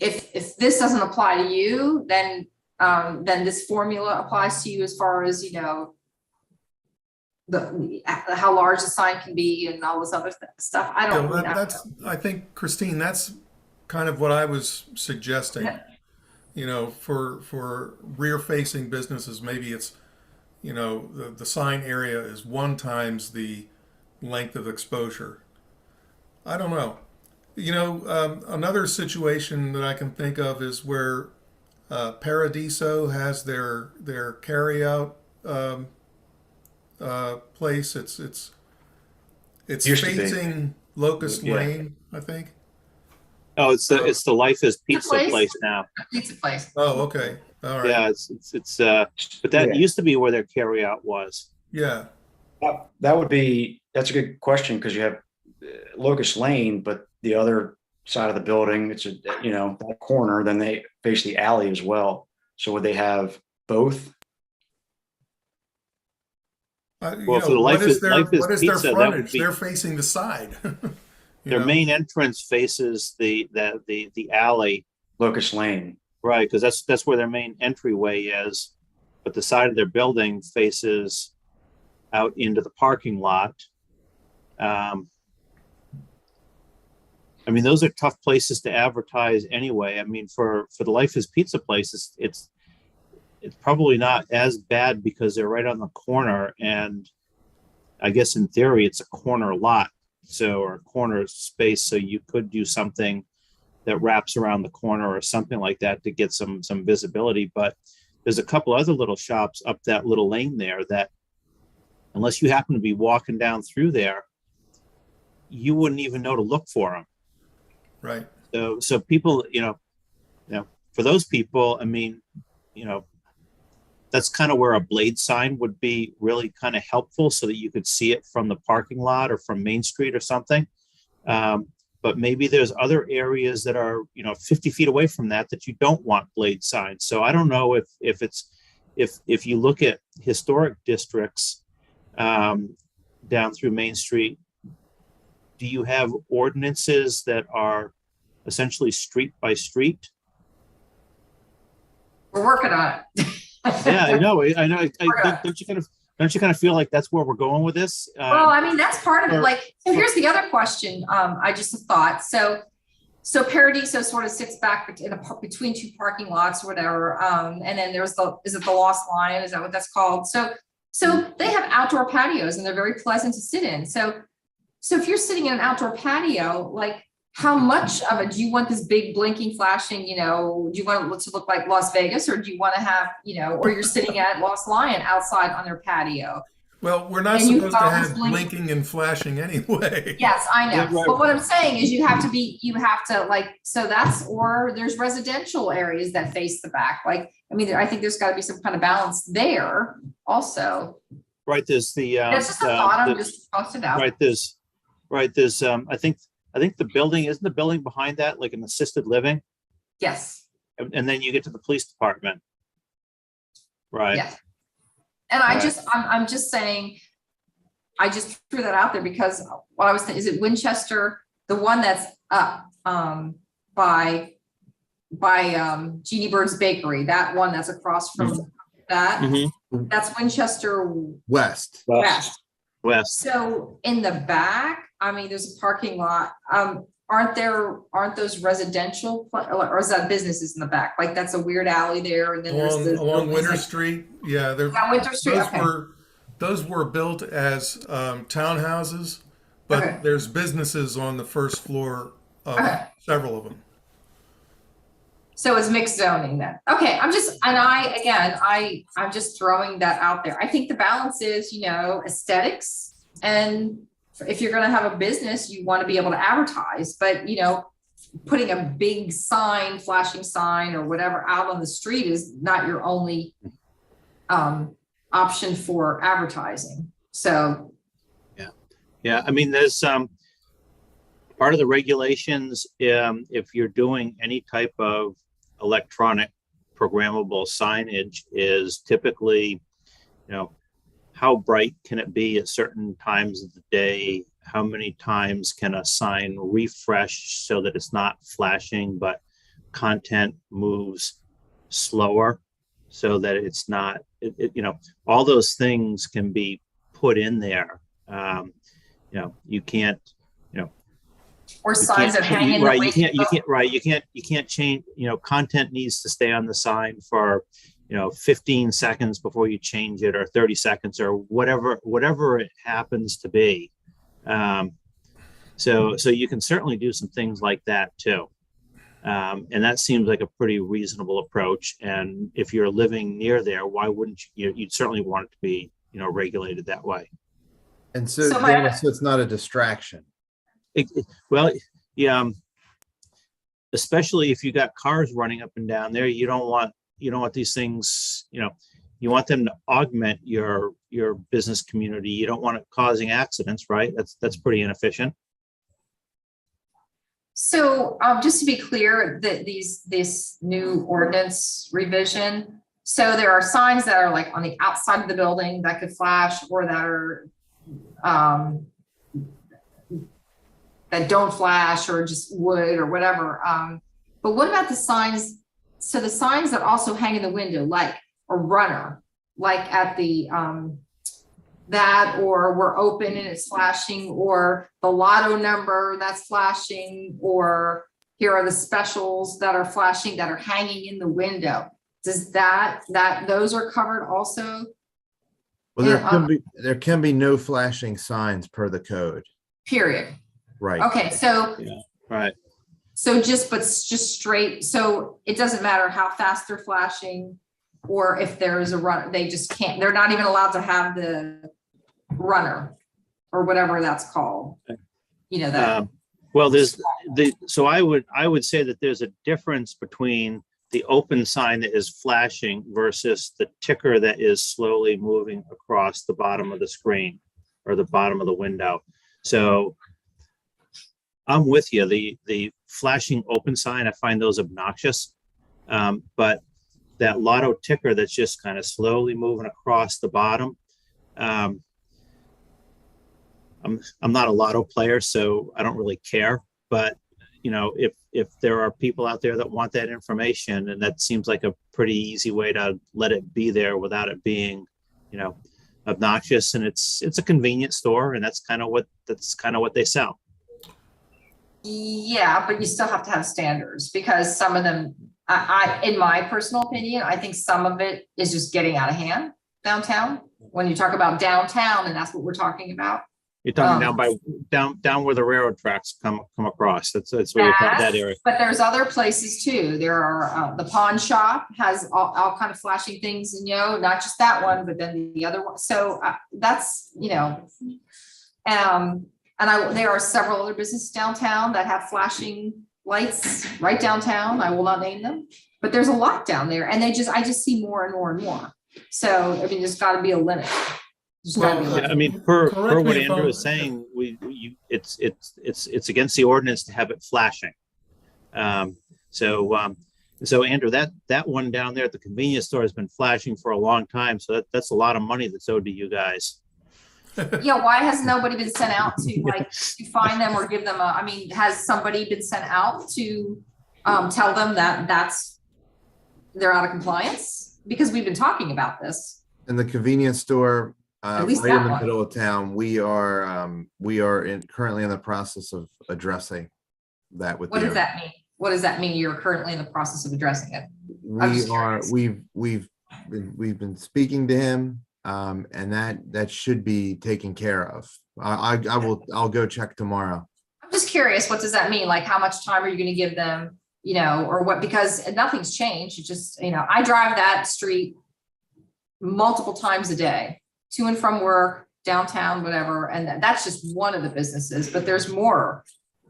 if this doesn't apply to you, then this formula applies to you as far as, how large the sign can be and all this other stuff. I don't know. I think, Christine, that's kind of what I was suggesting. Yeah. For rear facing businesses, maybe it's, the sign area is 1 times the length of exposure. I don't know. Another situation that I can think of is where Paradiso has their carryout place. It's Used to be. facing Locust Yeah. Lane, I think. Oh, it's the Life is Pizza place? place now. Pizza place. Oh, okay, all right. Yeah, but that Yeah. used to be where their carryout was. Yeah, That's a good question, because you have Locust Lane, but the other side of the building, it's that corner, then they face the alley as well. So would they have both? Well, for the what Life is is their Life is what is their Pizza, that would frontage? be They're facing the side. their main entrance faces the alley, Locust Lane. right? Because that's where their main entryway is, but the side of their building faces out into the parking lot. I mean, those are tough places to advertise anyway. I mean, for the Life is Pizza place, it's probably not as bad because they're right on the corner, and I guess in theory it's a corner lot, or a corner space, so you could do something that wraps around the corner or something like that to get some visibility. But there's a couple other little shops up that little lane there that, unless you happen to be walking down through there, you wouldn't even know to look for them. Right. So people, for those people, I mean, that's kind of where a blade sign would be really kind of helpful, so that you could see it from the parking lot or from Main Street or something. But maybe there's other areas that are, 50 feet away from that you don't want blade signs. So I don't know if you look at historic districts down through Main Street, do you have ordinances that are essentially street by street? We're working on it. Yeah, I know. Don't you kind of feel like that's where we're going with this? Well, I mean, that's part of it. or- Like, so here's the other question. I just thought, so Paradiso sort of sits back between two parking lots or whatever. And then is it the Lost Lion? Is that what that's called? So they have outdoor patios and they're very pleasant to sit in. So if you're sitting in an outdoor patio, like, how much of it do you want, this big blinking flashing, do you want it to look like Las Vegas, or do you want to have, or you're sitting at Lost Lion outside on their patio? Well, we're not And you supposed to always have blink. blinking and flashing anyway. Yes, I know. Yeah, right. But what I'm saying is you have to or there's residential areas that face the back. Like, I mean, I think there's got to be some kind of balance there also. Right, there's the That's just a thought. I'm just tossing it out. there's I think the building, isn't the building behind that like an assisted living? Yes, And then you get to the police department. Right. yes. And Right. I'm just saying, I just threw that out there because what I was thinking, is it Winchester, the one that's up by Jeannie Bird's Bakery, that one that's across from that, Mhm. that's Winchester West. West. West. So in the back, I mean, there's a parking lot. Aren't those residential, or is that businesses in the back? Like, that's a weird alley there, and then there's Along Winter Street, yeah, On Winter Street, okay. those were built as townhouses, but Okay. there's businesses on the first floor of Okay. several of them. So it's mixed zoning then. Okay, I'm just throwing that out there. I think the balance is, aesthetics, and if you're gonna have a business, you want to be able to advertise, but putting a big sign, flashing sign or whatever out on the street is not your only option for advertising. So Yeah, I mean, there's part of the regulations, if you're doing any type of electronic programmable signage, is typically, how bright can it be at certain times of the day? How many times can a sign refresh so that it's not flashing, but content moves slower so that it's not, all those things can be put in there. You can't, or signs that hang in the right, way. you can't change, content needs to stay on the sign for 15 seconds before you change it, or 30 seconds, or whatever it happens to be. So you can certainly do some things like that too. And that seems like a pretty reasonable approach. And if you're living near there, why wouldn't you'd certainly want it to be, regulated that way. And so, So Dana, so it's not a distraction. Well, yeah, especially if you got cars running up and down there, you don't want these things, you want them to augment your business community. You don't want it causing accidents, right? That's pretty inefficient. So just to be clear, that this new ordinance revision, so there are signs that are like on the outside of the building that could flash, or that are that don't flash, or just wood or whatever. But what about the signs? So the signs that also hang in the window, like a runner, like at the that, or we're open and it's flashing, or the lotto number that's flashing, or here are the specials that are flashing that are hanging in the window. Does those are covered also? Well, there can be no flashing signs per the code. Period. Right. Okay, so Yeah. Right. so just straight, so it doesn't matter how fast they're flashing, or if there is a run, they just can't, they're not even allowed to have the runner or whatever that's called. That. Well, so I would say that there's a difference between the open sign that is flashing versus the ticker that is slowly moving across the bottom of the screen or the bottom of the window. So I'm with you. The flashing open sign, I find those obnoxious. But that lotto ticker that's just kind of slowly moving across the bottom. I'm not a lotto player, so I don't really care. But if there are people out there that want that information, and that seems like a pretty easy way to let it be there without it being, obnoxious. And it's a convenience store, and that's kind of what they sell. Yeah, but you still have to have standards, because some of them, I in my personal opinion, I think some of it is just getting out of hand downtown. When you talk about downtown, and that's what we're talking about. You're talking down where the railroad tracks come across. That's where you're talking, that area. But there's other places too. There are the pawn shop has all kind of flashing things, and not just that one, but then the other one. So that's and there are several other businesses downtown that have flashing lights right downtown. I will not name them, but there's a lot down there, and I just see more and more and more. So I mean, there's got to be a limit. Yeah, I mean, per what if Andrew is saying, it's against the ordinance to have it flashing. So Andrew, that one down there at the convenience store has been flashing for a long time. So that's a lot of money that's owed to you guys. Yeah, why has nobody been sent out to to find them or give them has somebody been sent out to tell them that they're out of compliance? Because we've been talking about this. In the convenience store, At least right in the that one. middle of town, we are currently in the process of addressing that with What the does that mean? What does that mean? You're currently in the process of addressing it. We've been speaking to him, and that should be taken care of. I'll go check tomorrow. I'm just curious, what does that mean? Like, how much time are you going to give them, or what? Because nothing's changed. It just, I drive that street multiple times a day, to and from work, downtown, whatever. And that's just one of the businesses, but there's more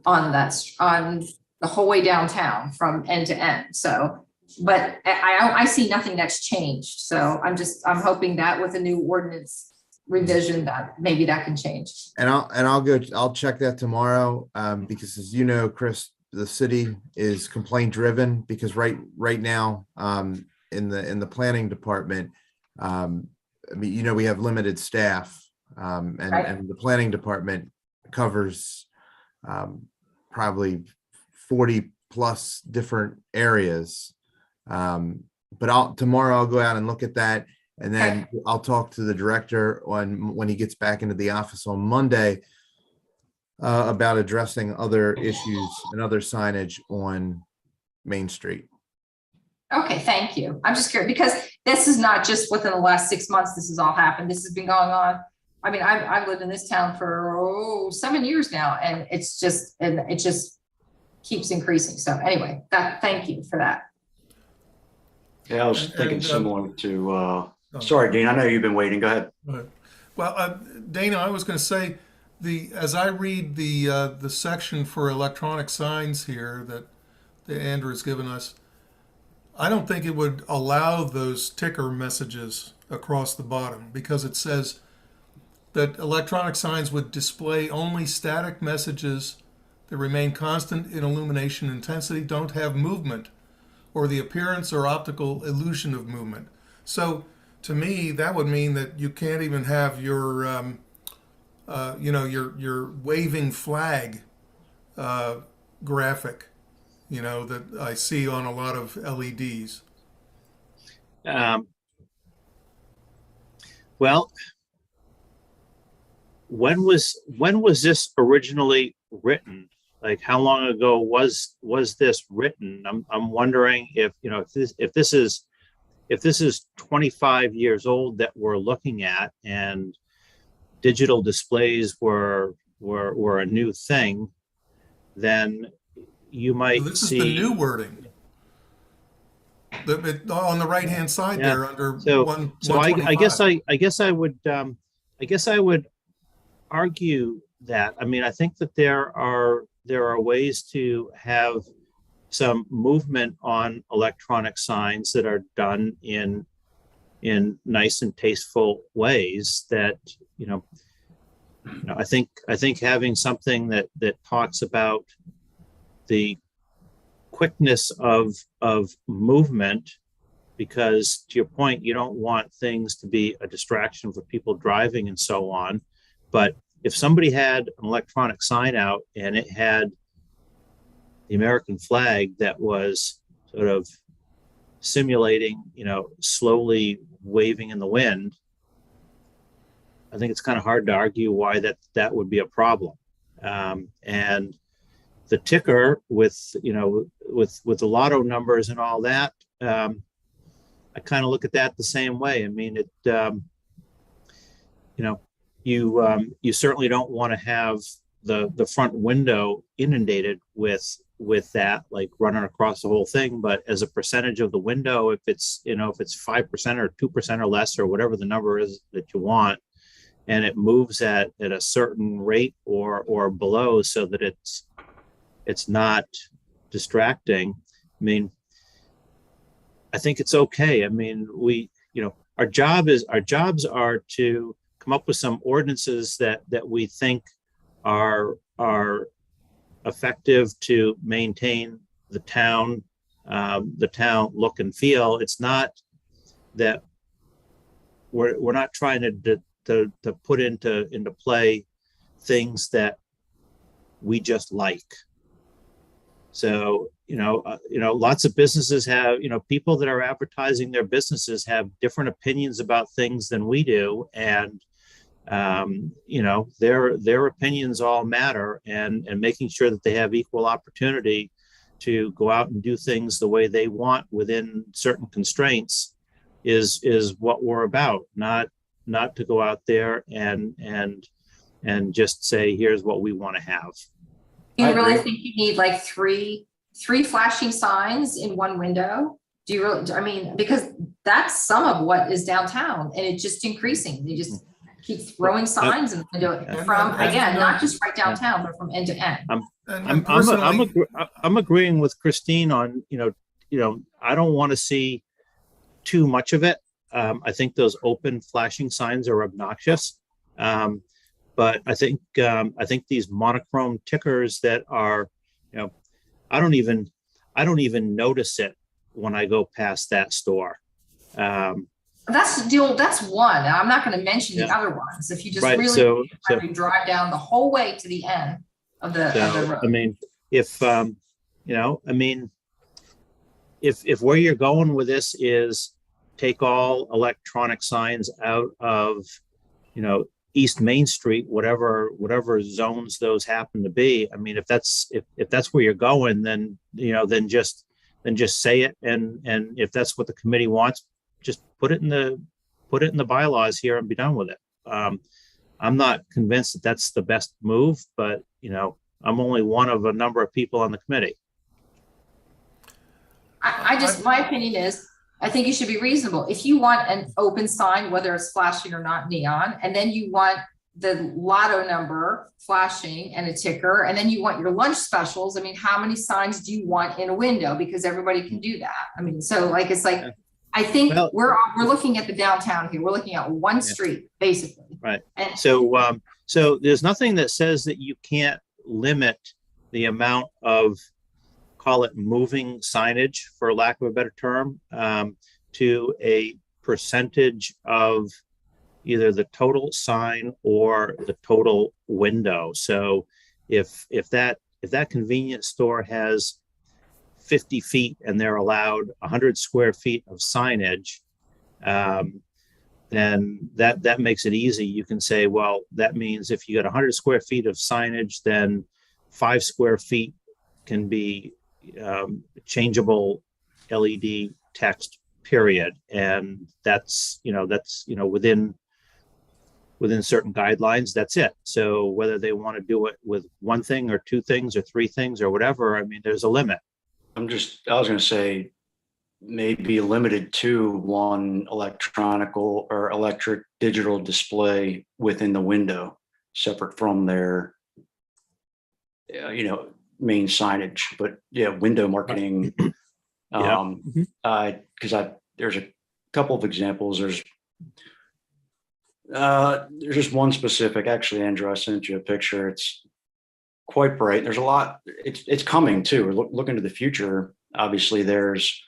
on the whole way downtown from end to end. So, but I see nothing that's changed. So I'm hoping that with a new ordinance revision, that maybe that can change. And I'll check that tomorrow, because as you know, Chris, the city is complaint driven, because right now, in the planning department, we have limited staff, and the planning department covers probably 40 plus different areas. But tomorrow I'll go out and look at that, and then I'll talk to the director when he gets back into the office on Monday about addressing other issues and other signage on Main Street. Okay, thank you. I'm just curious, because this is not just within the last 6 months. This has all happened. This has been going on. I mean, I've lived in this town for 7 years now, and it's just keeps increasing. So anyway, thank you for that. Yeah, I was And- thinking and, similar to, oh. sorry, Dean, I know you've been waiting. Go ahead. Right. Well, Dana, I was going to say as I read the section for electronic signs here that Andrew has given us, I don't think it would allow those ticker messages across the bottom because it says that electronic signs would display only static messages that remain constant in illumination intensity, don't have movement, or the appearance or optical illusion of movement. So to me, that would mean that you can't even have your, your waving flag graphic, that I see on a lot of LEDs. Well, when was this originally written? Like, how long ago was this written? I'm wondering if this is 25 years old that we're looking at, and digital displays were a new thing, then you might Well, this see is the new wording. On the right hand side there under So 125. I guess I would argue that. I mean, I think that there are ways to have some movement on electronic signs that are done in nice and tasteful ways that, I think having something that talks about the quickness of movement, because to your point, you don't want things to be a distraction for people driving and so on. But if somebody had an electronic sign out and it had the American flag that was sort of simulating, slowly waving in the wind, I think it's kind of hard to argue why that would be a problem. And the ticker with the lotto numbers and all that, I kind of look at that the same way. I mean, you certainly don't want to have the front window inundated with that, like running across the whole thing. But as a percentage of the window, if it's 5% or 2% or less, or whatever the number is that you want, and it moves at a certain rate or below, so that it's not distracting. I mean, I think it's okay. I mean, our jobs are to come up with some ordinances that we think are effective to maintain the town look and feel. It's not that we're not trying to put into play things that we just like. So, lots of businesses have, people that are advertising their businesses have different opinions about things than we do. And, their opinions all matter, and making sure that they have equal opportunity to go out and do things the way they want within certain constraints is what we're about, not to go out there and just say, here's what we want to have. Do you really think you need like three flashing signs in one window? Do you really, I mean, because that's some of what is downtown, and it's just increasing. They just keep throwing signs in the window from, again, not just right downtown, but from end to end. I'm agreeing with Christine on, I don't want to see too much of it. I think those open flashing signs are obnoxious. But I think these monochrome tickers that are, I don't even notice it when I go past that store. That's one. I'm not going to mention the other ones. If you just really drive down the whole way to the end of the road. I mean, if where you're going with this is take all electronic signs out of, East Main Street, whatever zones those happen to be. I mean, if that's where you're going, then then just say it, and if that's what the committee wants, just put it in the bylaws here and be done with it. I'm not convinced that that's the best move, but I'm only one of a number of people on the committee. I just, my opinion is, I think you should be reasonable. If you want an open sign, whether it's flashing or not neon, and then you want the lotto number flashing and a ticker, and then you want your lunch specials. I mean, how many signs do you want in a window? Because everybody can do that. I mean, so like, it's like, I think Well, we're looking at the downtown here. We're looking at one street, basically. Right. And So, so there's nothing that says that you can't limit the amount of, call it moving signage, for lack of a better term, to a percentage of either the total sign or the total window. So if that convenience store has 50 feet and they're allowed 100 square feet of signage, then that makes it easy. You can say, well, that means if you got 100 square feet of signage, then 5 square feet can be changeable LED text, period. And that's within certain guidelines, that's it. So whether they want to do it with one thing or two things or three things or whatever, I mean, there's a limit. I was going to say maybe limited to one electronical or electric digital display within the window, separate from their, main signage. But yeah, window marketing. Yeah. Because there's a couple of examples. There's just one specific. Actually, Andrew, I sent you a picture. It's quite bright. There's a lot. It's coming too. We're looking to the future. Obviously, there's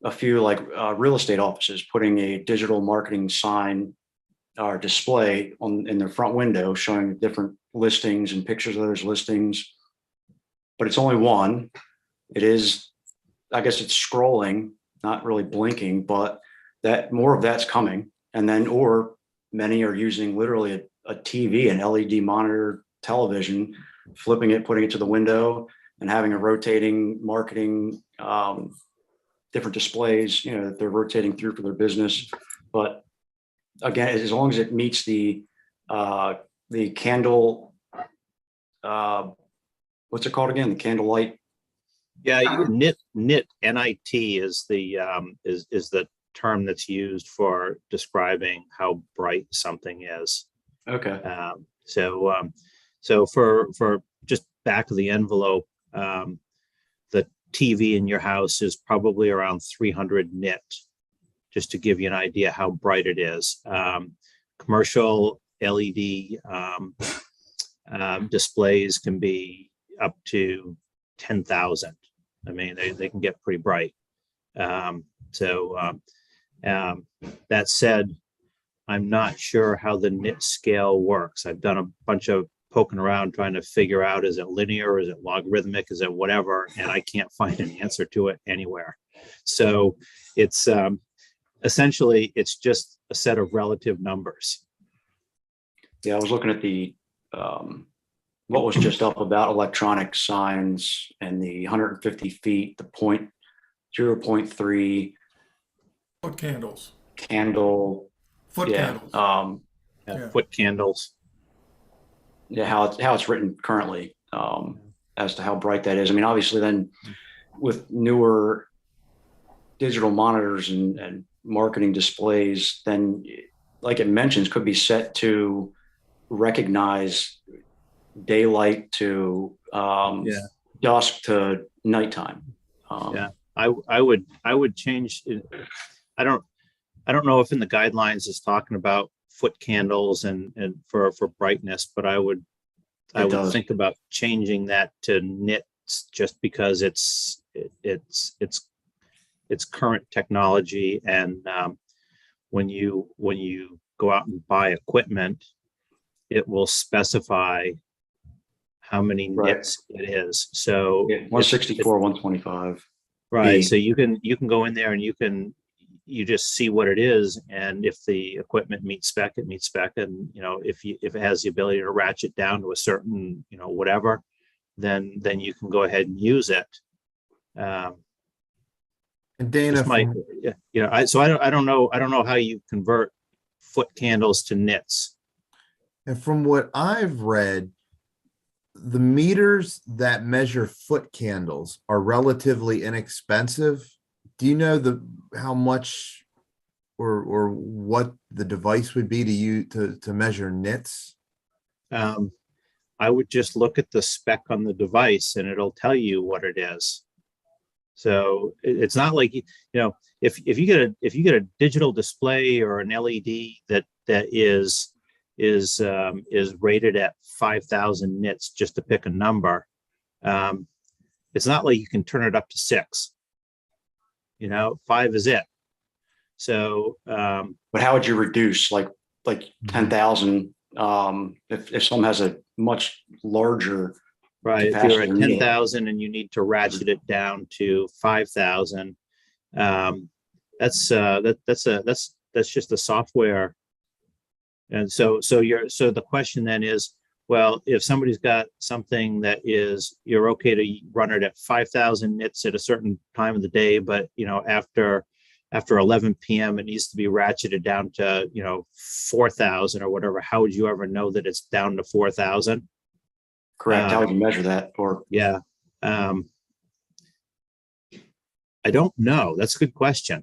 a few like real estate offices putting a digital marketing sign or display in their front window showing different listings and pictures of those listings. But it's only one. It is, I guess it's scrolling, not really blinking, but that more of that's coming. And then, or many are using literally a TV, an LED monitor television, flipping it, putting it to the window and having a rotating marketing, different displays, that they're rotating through for their business. But again, as long as it meets the candle, what's it called again? The candlelight. Yeah, NIT is the term that's used for describing how bright something is. Okay. So for just back of the envelope, the TV in your house is probably around 300 nit, just to give you an idea how bright it is. Commercial LED displays can be up to 10,000. I mean, they can get pretty bright. That said, I'm not sure how the nit scale works. I've done a bunch of poking around trying to figure out, is it linear, is it logarithmic, is it whatever, and I can't find an answer to it anywhere. So it's essentially, it's just a set of relative numbers. Yeah, I was looking at the what was just up about electronic signs and the 150 feet, the 0.3 Foot candles. candle. Foot Yeah. candles. Yeah. Foot candles. Yeah, how it's written currently, as to how bright that is. I mean, obviously then with newer digital monitors and marketing displays, then like it mentions, could be set to recognize daylight to dusk to nighttime. Yeah, I would change it. I don't know if in the guidelines it's talking about foot candles and for brightness, but I would think about changing that to nits, just because it's current technology. And when you go out and buy equipment, it will specify how many nits it is. So 164, 125. Right. So you can go in there and you just see what it is, and if the equipment meets spec, it meets spec, and if it has the ability to ratchet down to a certain whatever, then you can go ahead and use it. And Dana, I don't know how you convert foot candles to nits. and from what I've read, the meters that measure foot candles are relatively inexpensive. Do you know how much or what the device would be to measure nits? I would just look at the spec on the device and it'll tell you what it is. So it's not like, if you get a digital display or an LED that is rated at 5,000 nits, just to pick a number, it's not like you can turn it up to 6. 5 is it. So, But how would you reduce like 10,000? If someone has a much larger, right, if you're at capacity needed. 10,000 and you need to ratchet it down to 5,000, that's just the software. And so the question then is, well, if somebody's got something that you're okay to run it at 5,000 nits at a certain time of the day, but after 11 p.m. it needs to be ratcheted down to 4,000 or whatever. How would you ever know that it's down to 4,000? Correct. How would you measure that? Or yeah, I don't know. That's a good question.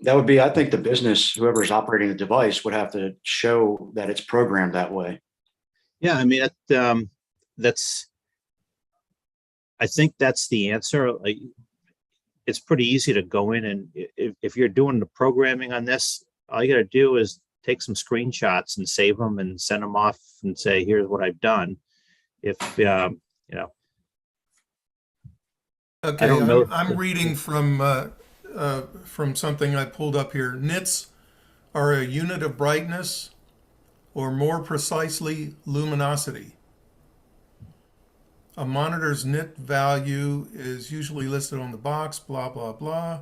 that would be, I think the business, whoever's operating the device, would have to show that it's programmed that way. Yeah, I mean, I think that's the answer. Like, it's pretty easy to go in and if you're doing the programming on this, all you got to do is take some screenshots and save them and send them off and say, here's what I've done. If, Okay, I don't know. I'm reading from something I pulled up here. Nits are a unit of brightness, or more precisely, luminosity. A monitor's nit value is usually listed on the box, blah, blah, blah.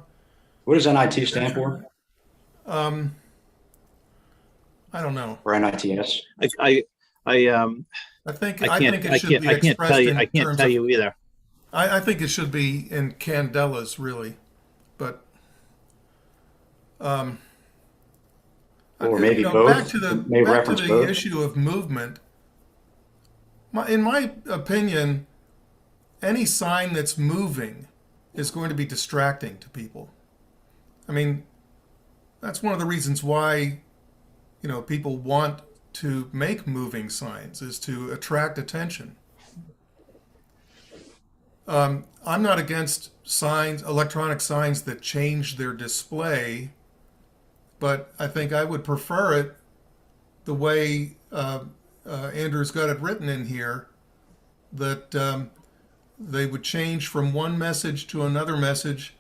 What does NIT stand for? I don't know. Or NITS? I think it should be expressed in I can't terms tell of, you either. I think it should be in candelas, really, but Or maybe both. back to Maybe the reference both. issue of movement. In my opinion, any sign that's moving is going to be distracting to people. I mean, that's one of the reasons why, people want to make moving signs, is to attract attention. I'm not against signs, electronic signs that change their display, but I think I would prefer it the way Andrew's got it written in here, that they would change from one message to another message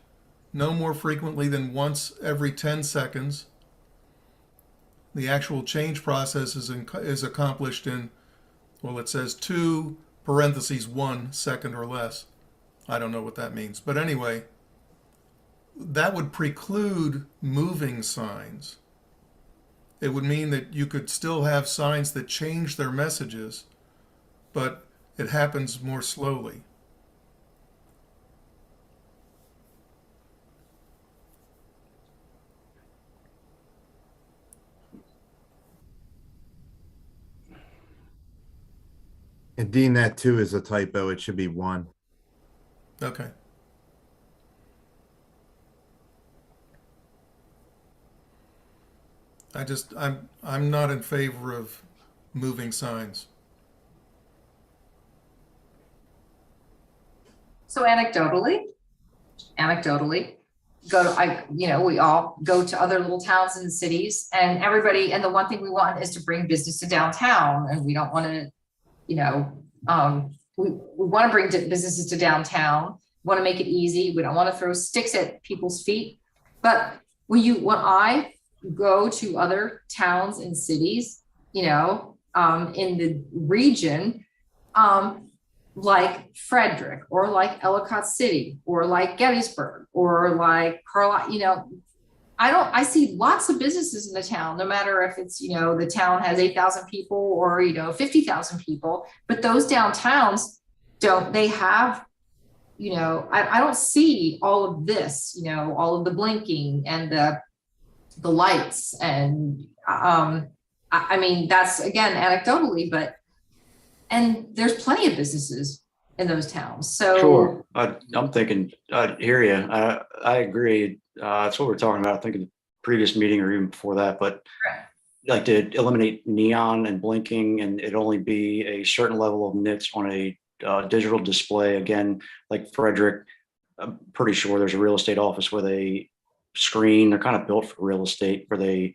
no more frequently than once every 10 seconds. The actual change process is accomplished in, well, it says 2 parentheses 1 second or less. I don't know what that means. But anyway, that would preclude moving signs. It would mean that you could still have signs that change their messages, but it happens more slowly. And Dean, that 2 is a typo. It should be 1. Okay. I'm not in favor of moving signs. So anecdotally, we all go to other little towns and cities, and the one thing we want is to bring business to downtown, and we don't want to, we want to bring businesses to downtown, want to make it easy. We don't want to throw sticks at people's feet. But when I go to other towns and cities, in the region, like Frederick or like Ellicott City or like Gettysburg or like Carlisle, I see lots of businesses in the town, no matter if it's, the town has 8,000 people or, 50,000 people, but those downtowns they have, I don't see all of this, all of the blinking and the lights. And I mean, that's again, anecdotally, but And there's plenty of businesses in those towns. So Sure. I'm thinking, I hear you. I agree. That's what we're talking about. I think in the previous meeting or even before that, but like to eliminate neon and blinking and it only be a certain level of nits on a digital display. Again, like Frederick, I'm pretty sure there's a real estate office with a screen. They're kind of built for real estate where they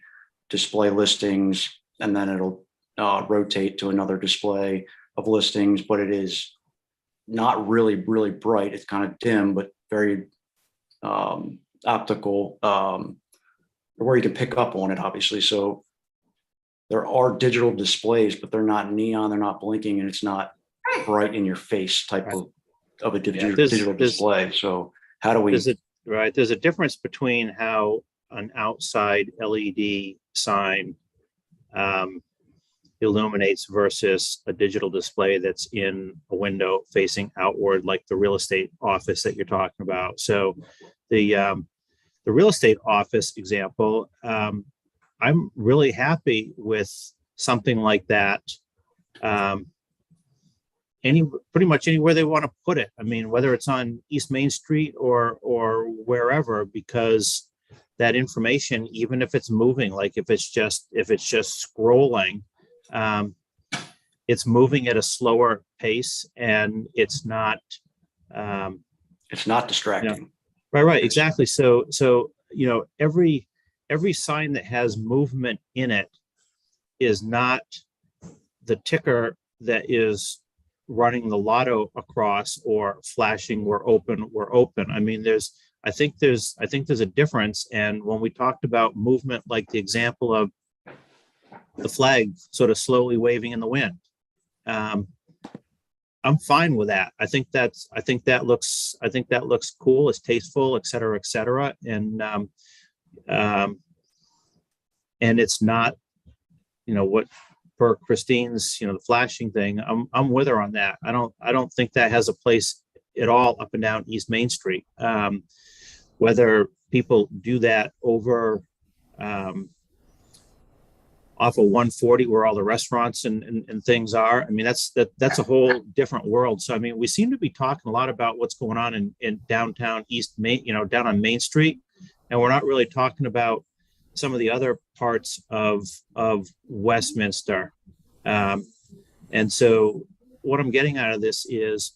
display listings and then it'll rotate to another display of listings, but it is not really, really bright. It's kind of dim, but very optical, where you can pick up on it, obviously. So there are digital displays, but they're not neon, they're not blinking, and it's not bright in your face type of a digital display. So how do we? There's a difference between how an outside LED sign illuminates versus a digital display that's in a window facing outward, like the real estate office that you're talking about. So the real estate office example, I'm really happy with something like that. Pretty much anywhere they want to put it. I mean, whether it's on East Main Street or wherever, because that information, even if it's moving, like if it's just scrolling, it's moving at a slower pace and it's not distracting. Right, exactly. So every sign that has movement in it is not the ticker that is running the lotto across or flashing we're open. I mean, I think there's a difference. And when we talked about movement, like the example of the flag sort of slowly waving in the wind, I'm fine with that. I think that looks cool. It's tasteful, et cetera, and it's not, what for Christine's, the flashing thing. I'm with her on that. I don't think that has a place at all up and down East Main Street. Whether people do that over off of 140 where all the restaurants and things are. I mean, that's a whole different world. So, I mean, we seem to be talking a lot about what's going on in downtown East Main, down on Main Street. And we're not really talking about some of the other parts of Westminster. And so what I'm getting out of this is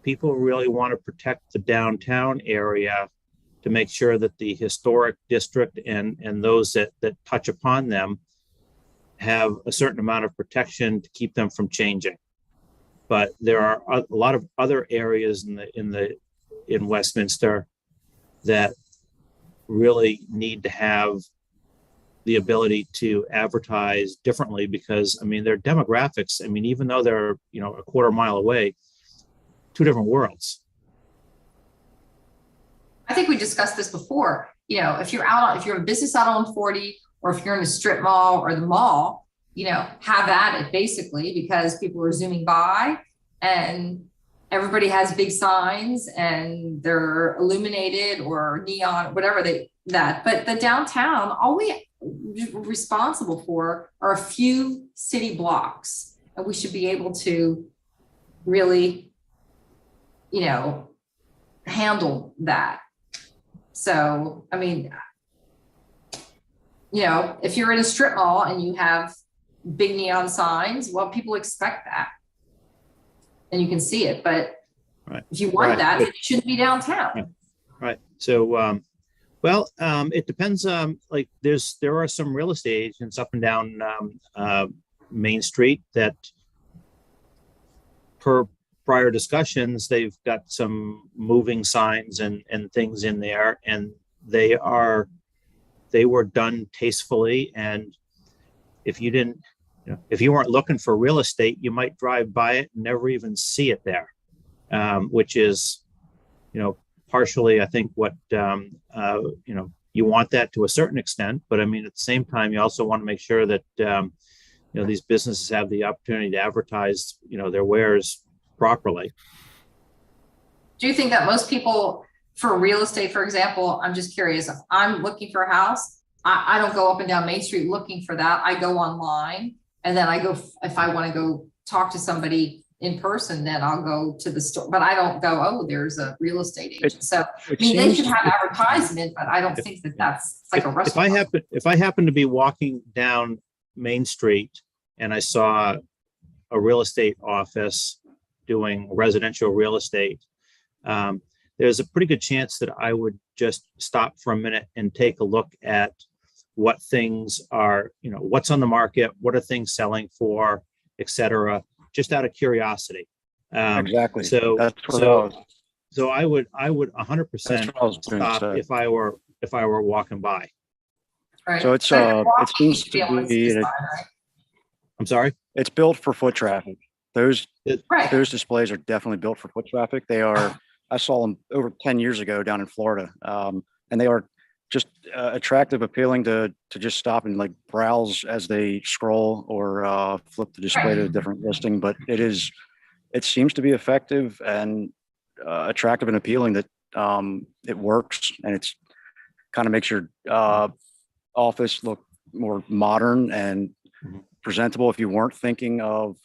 people really want to protect the downtown area to make sure that the historic district and those that touch upon them have a certain amount of protection to keep them from changing. But there are a lot of other areas in Westminster that really need to have the ability to advertise differently, because I mean, their demographics, I mean, even though they're, a quarter mile away, two different worlds. I think we discussed this before. If you're a business out on 40, or if you're in a strip mall or the mall, have at it basically, because people are zooming by and everybody has big signs and they're illuminated or neon, whatever but the downtown, all we're responsible for are a few city blocks, and we should be able to really, handle that. So, I mean, if you're in a strip mall and you have big neon signs, well, people expect that and you can see it. But if you want that, then it shouldn't be downtown. Right. So, it depends. Like there are some real estate agents up and down Main Street that, per prior discussions, they've got some moving signs and things in there, and they were done tastefully. And if you weren't looking for real estate, you might drive by it and never even see it there, which is, partially, I think, what, you want that to a certain extent. But I mean, at the same time, you also want to make sure that, these businesses have the opportunity to advertise, their wares properly. Do you think that most people, for real estate, for example, I'm just curious, if I'm looking for a house, I don't go up and down Main Street looking for that. I go online, and then I go, if I want to go talk to somebody in person, then I'll go to the store, but I don't go, oh, there's a real estate agent. So, I mean, they should have advertisement, but I don't think that that's it's like a restaurant. If I happen to be walking down Main Street and I saw a real estate office doing residential real estate, there's a pretty good chance that I would just stop for a minute and take a look at what things are, what's on the market, what are things selling for, et cetera, just out of curiosity. Exactly. So I would 100% That's what I was doing, stop so. if I were walking by. Right. So it's, But if you're it walking, seems you should be to able see be, the sign, right? I'm sorry. it's built for foot traffic. Those Right. displays are definitely built for foot traffic. They are, I saw them over 10 years ago down in Florida. And they are just attractive, appealing to just stop and like browse as they scroll or flip the display to a different listing. But it seems to be effective and attractive and appealing that it works, and it's kind of makes your office look more modern and presentable if you weren't thinking of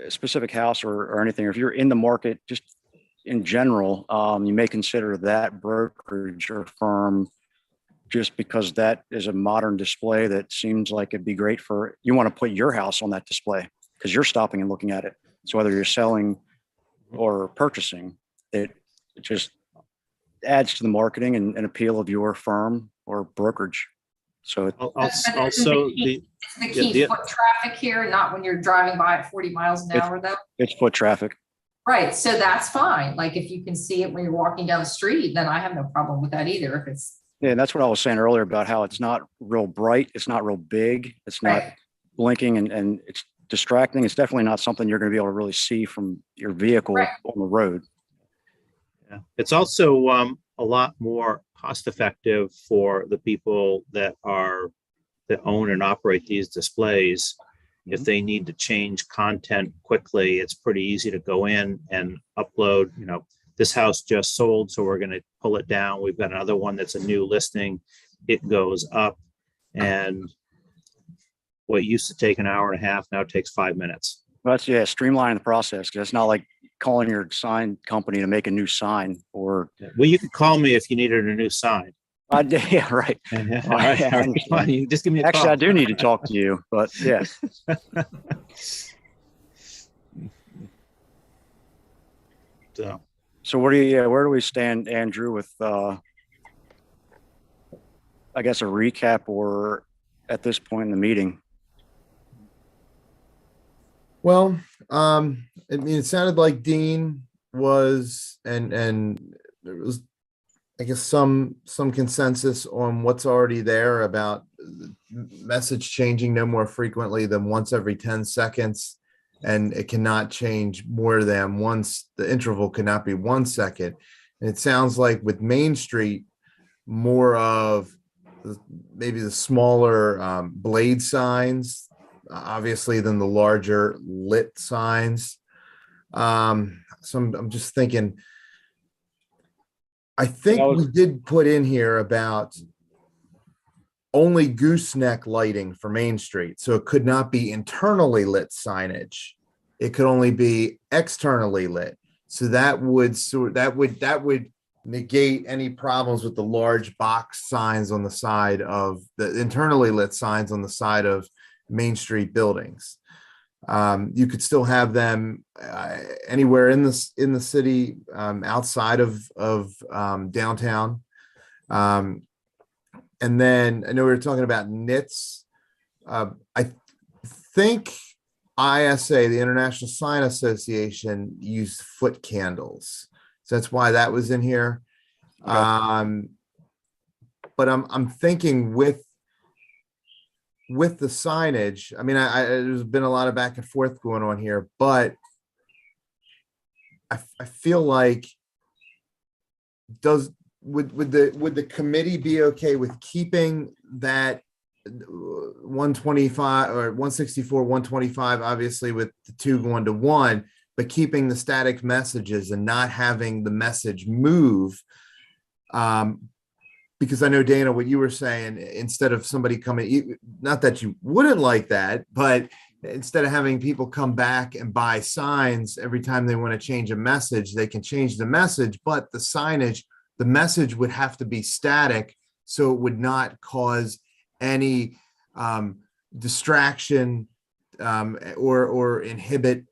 a specific house or anything. Or if you're in the market, just in general, you may consider that brokerage or firm just because that is a modern display that seems like it'd be great for, you want to put your house on that display because you're stopping and looking at it. So whether you're selling or purchasing, it just adds to the marketing and appeal of your firm or brokerage. So Also, the key foot traffic here, not when you're driving by at 40 miles an hour though. it's foot traffic. Right. So that's fine. Like if you can see it when you're walking down the street, then I have no problem with that either. If it's. Yeah, and that's what I was saying earlier about how it's not real bright. It's not real big. It's not blinking and it's distracting. It's definitely not something you're going to be able to really see from your vehicle on the road. Yeah. It's also a lot more cost effective for the people that own and operate these displays. If they need to change content quickly, it's pretty easy to go in and upload, this house just sold, so we're going to pull it down. We've got another one that's a new listing. It goes up, and what used to take an hour and a half now takes 5 minutes. Well, that's streamlining the process, because it's not like calling your sign company to make a new sign or. Well, you could call me if you needed a new sign. Yeah, right. All right. Fine. You just give me a Actually, call. I do need to talk to you, but yeah. So where do we stand, Andrew, with I guess a recap or at this point in the meeting? Well, I mean, it sounded like Dean was, and there was, I guess, some consensus on what's already there about message changing no more frequently than once every 10 seconds. And it cannot change more than once. The interval cannot be 1 second. And it sounds like with Main Street, more of maybe the smaller blade signs, obviously, than the larger lit signs. So I'm just thinking, I think we did put in here about only gooseneck lighting for Main Street. So it could not be internally lit signage. It could only be externally lit. So that would negate any problems with the large box signs on the side of the internally lit signs on the side of Main Street buildings. You could still have them anywhere in the city, outside of downtown. And then I know we were talking about nits. I think ISA, the International Sign Association, used foot candles. So that's why that was in here. Okay. But I'm thinking with the signage, I mean, there's been a lot of back and forth going on here, but I feel like would the committee be okay with keeping that 125 or 164, 125, obviously with the 2 going to 1, but keeping the static messages and not having the message move? Because I know, Dana, what you were saying, instead of somebody coming, not that you wouldn't like that, but instead of having people come back and buy signs every time they want to change a message, they can change the message, but the message would have to be static, so it would not cause any distraction or inhibit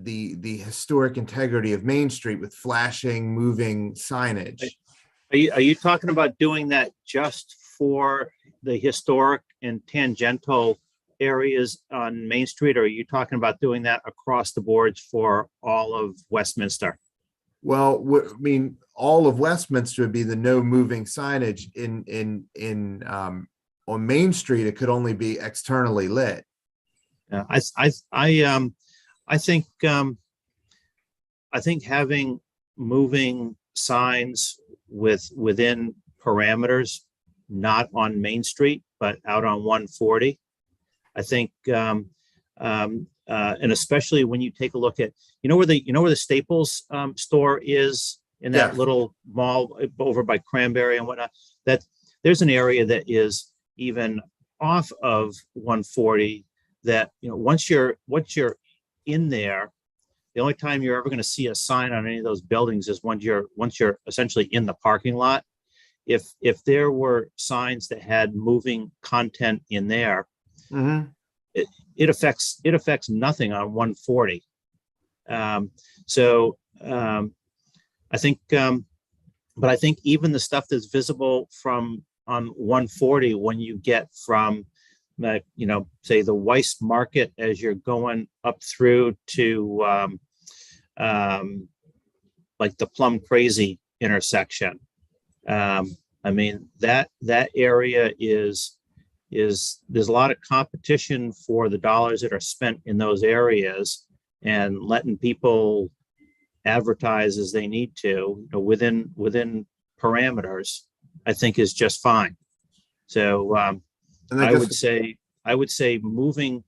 the historic integrity of Main Street with flashing, moving signage. Are you talking about doing that just for the historic and tangential areas on Main Street, or are you talking about doing that across the boards for all of Westminster? Well, I mean, all of Westminster would be the no moving signage on Main Street. It could only be externally lit. I think having moving signs within parameters, not on Main Street, but out on 140. I think, and especially when you take a look at, where the Staples store is in that little mall over by Cranberry and whatnot, that there's an area that is even off of 140 that, once you're in there, the only time you're ever going to see a sign on any of those buildings is once you're essentially in the parking lot. If there were signs that had moving content in there, Mm-hmm. it affects nothing on 140. I think, but I think even the stuff that's visible from on 140, when you get from say the Weiss Market as you're going up through to like the Plum Crazy intersection. I mean, that area is there's a lot of competition for the dollars that are spent in those areas, and letting people advertise as they need to, within parameters, I think is just fine. So I would say moving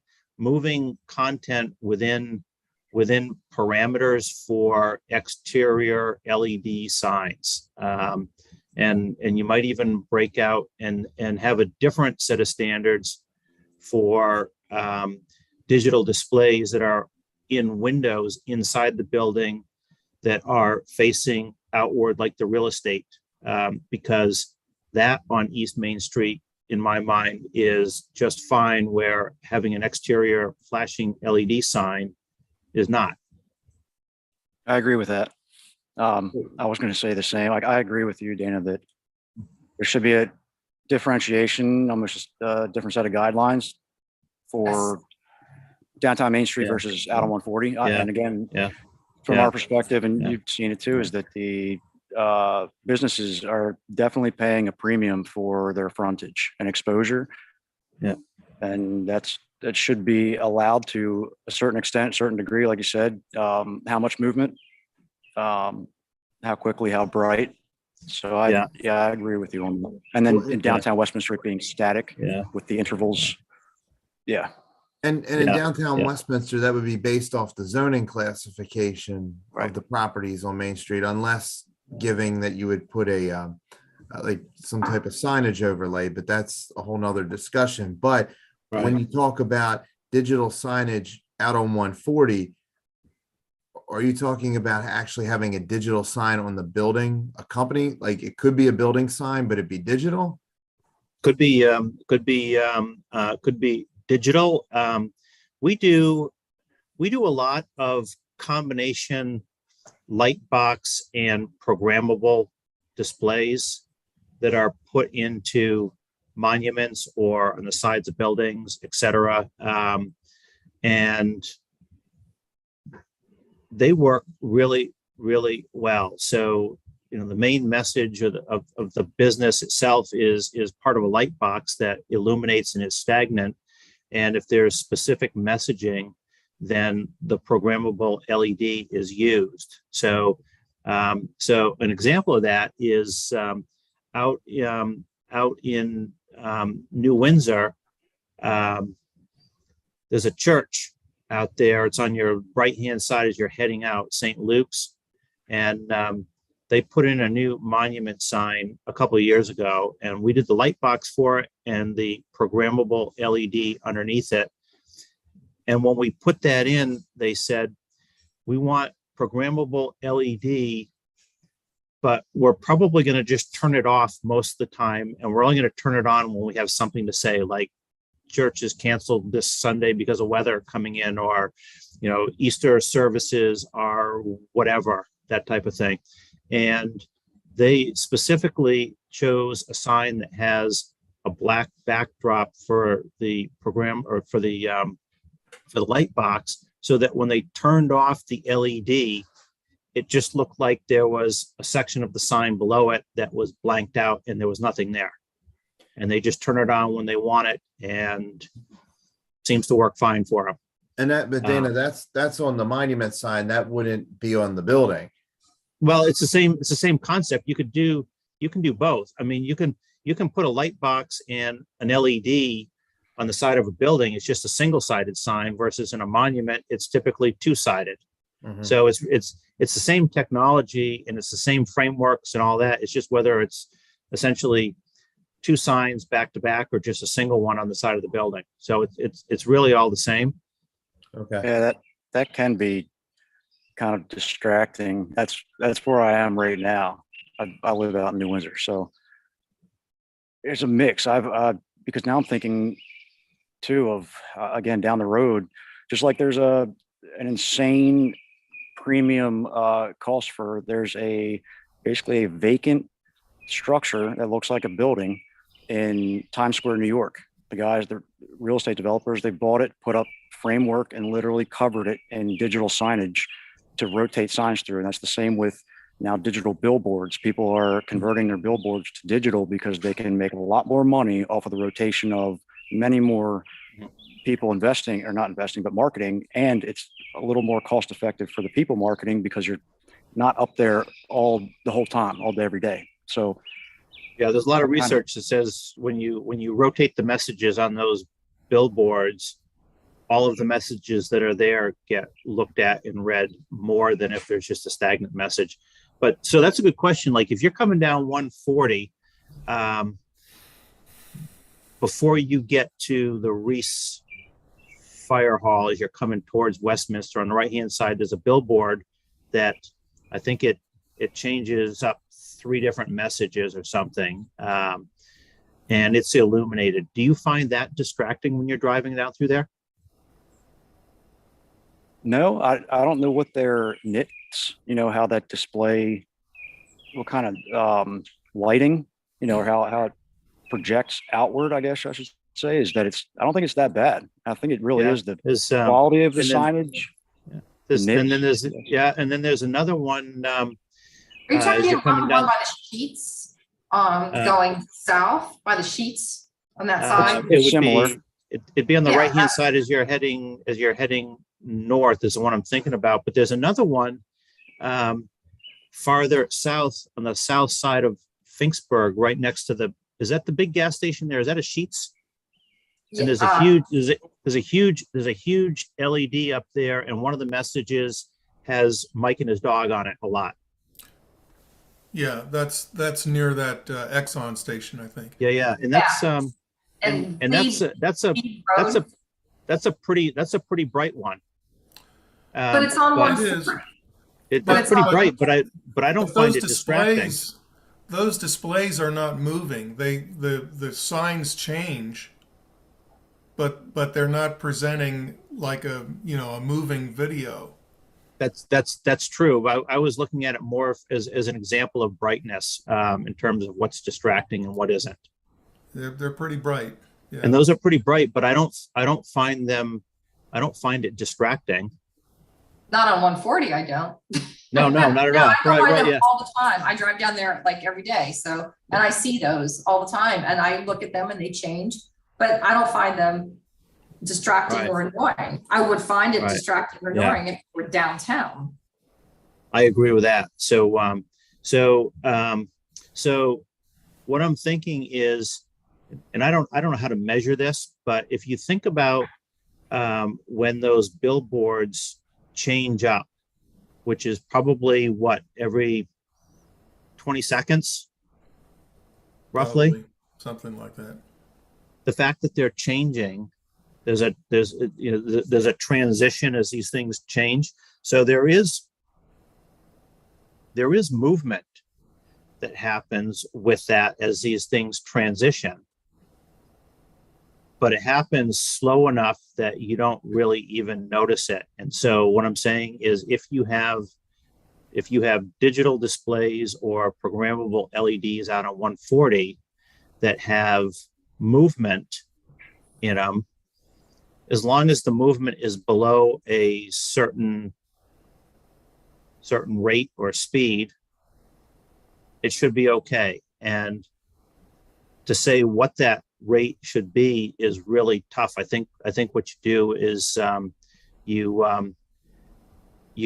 content within parameters for exterior LED signs. And you might even break out and have a different set of standards for digital displays that are in windows inside the building that are facing outward, like the real estate, because that on East Main Street, in my mind, is just fine, where having an exterior flashing LED sign is not. I agree with that. I was going to say the same. Like, I agree with you, Dana, that there should be a differentiation, almost just a different set of guidelines for downtown Main Street versus out on 140. And again, from our perspective, and you've seen it too, is that the businesses are definitely paying a premium for their frontage and exposure. Yeah. And that should be allowed to a certain extent, certain degree, like you said. How much movement, how quickly, how bright. So I agree with you on that. And then in downtown Westminster being static with the intervals. Yeah. And in downtown Westminster, that would be based off the zoning classification of the properties on Main Street, unless giving that you would put a like some type of signage overlay, but that's a whole nother discussion. But when you talk about digital signage out on 140, are you talking about actually having a digital sign on the building, a company? Like, it could be a building sign, but it'd be digital? Could be digital. We do a lot of combination light box and programmable displays that are put into monuments or on the sides of buildings, etc. And they work really, really well. So, the main message of the business itself is part of a light box that illuminates and is stagnant. And if there's specific messaging, then the programmable LED is used. So an example of that is out in New Windsor. There's a church out there. It's on your right-hand side as you're heading out, St. Luke's. And they put in a new monument sign a couple of years ago, and we did the light box for it and the programmable LED underneath it. And when we put that in, they said, we want programmable LED, but we're probably going to just turn it off most of the time. And we're only going to turn it on when we have something to say, like church is canceled this Sunday because of weather coming in, or, Easter services are whatever, that type of thing. And they specifically chose a sign that has a black backdrop for the program, or for the light box, so that when they turned off the LED, it just looked like there was a section of the sign below it that was blanked out and there was nothing there. And they just turn it on when they want it, and seems to work fine for them. And but Dana, that's on the monument sign. That wouldn't be on the building. Well, it's the same concept. You can do both. I mean, you can put a light box and an LED on the side of a building. It's just a single-sided sign, versus in a monument, it's typically two-sided. Mhm. So it's the same technology and it's the same frameworks and all that. It's just whether it's essentially two signs back to back or just a single one on the side of the building. So it's really all the same. Okay. Yeah, that can be kind of distracting. That's where I am right now. I live out in New Windsor, so there's a mix. Because now I'm thinking too of again down the road, just like there's an insane premium cost for there's basically a vacant structure that looks like a building in Times Square, New York. The real estate developers, they bought it, put up framework, and literally covered it in digital signage to rotate signs through. And that's the same with now digital billboards. People are converting their billboards to digital because they can make a lot more money off of the rotation of many more people investing, or not investing, but marketing. And it's a little more cost effective for the people marketing because you're not up there the whole time, all day, every day. So yeah, there's a lot of research that says when you rotate the messages on those billboards, all of the messages that are there get looked at and read more than if there's just a stagnant message. But so that's a good question. Like if you're coming down 140, before you get to the Reese Fire Hall, as you're coming towards Westminster, on the right-hand side, there's a billboard that I think it changes up 3 different messages or something. And it's illuminated. Do you find that distracting when you're driving down through there? no, I don't know what their nits, how that display, what kind of lighting, or how it projects outward, I guess I should say, is that I don't think it's that bad. I think it really is the quality of the signage. And then there's another one. Are you talking about the one by the sheets, going south by the sheets on that side? It would Similar. It'd be on the Yeah, right-hand side as you're heading north is the one I'm thinking about. But there's another one farther south on the south side of Finksburg, right next to is that the big gas station there? Is that a Sheetz? And there's a huge LED up there, and one of the messages has Mike and his dog on it a lot. Yeah, that's near that Exxon station, I think. Yeah, and that's that's a pretty bright one. But it's on but one. It is. It's pretty bright, but I don't find it distracting. Those displays are not moving. The signs change, but they're not presenting like a moving video. That's true. I was looking at it more as an example of brightness in terms of what's distracting and what isn't. They're pretty bright. Yeah. And those are pretty bright, but I don't find it distracting. Not on 140, I don't. No, not at all. I find them Yeah. all the time. I drive down there like every day, and I see those all the time, and I look at them and they change, but I don't find them distracting or annoying. I would find it distracting or annoying if we're downtown. I agree with that. So what I'm thinking is, and I don't know how to measure this, but if you think about when those billboards change up, which is probably every 20 seconds, roughly. Probably, something like that. The fact that they're changing there's a transition as these things change. So there is movement that happens with that as these things transition, but it happens slow enough that you don't really even notice it. And so what I'm saying is, if you have digital displays or programmable LEDs out on 140 that have movement in them, as long as the movement is below a certain rate or speed, it should be okay. And to say what that rate should be is really tough. I think what you do is you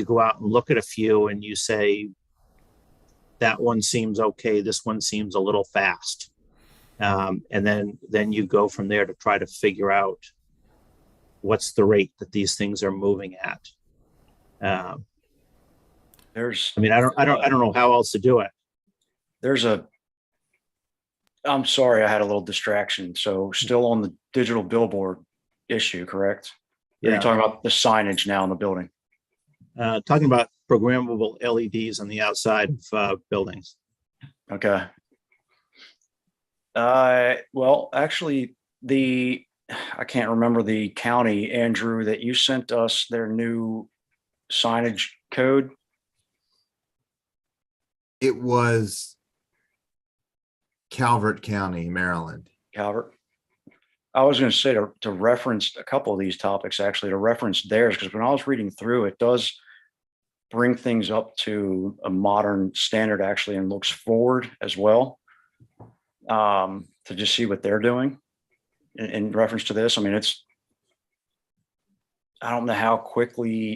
go out and look at a few and you say, that one seems okay, this one seems a little fast. And then you go from there to try to figure out what's the rate that these things are moving at. I don't know how else to do it. I'm sorry, I had a little distraction. So still on the digital billboard issue, correct? Yeah. You're talking about the signage now in the building. Talking about programmable LEDs on the outside of buildings. Okay. Well, actually, I can't remember the county, Andrew, that you sent us their new signage code. It was Calvert County, Maryland. Calvert. I was going to say to reference a couple of these topics, actually, to reference theirs, because when I was reading through, it does bring things up to a modern standard, actually, and looks forward as well, to just see what they're doing in reference to this. I mean, I don't know how quickly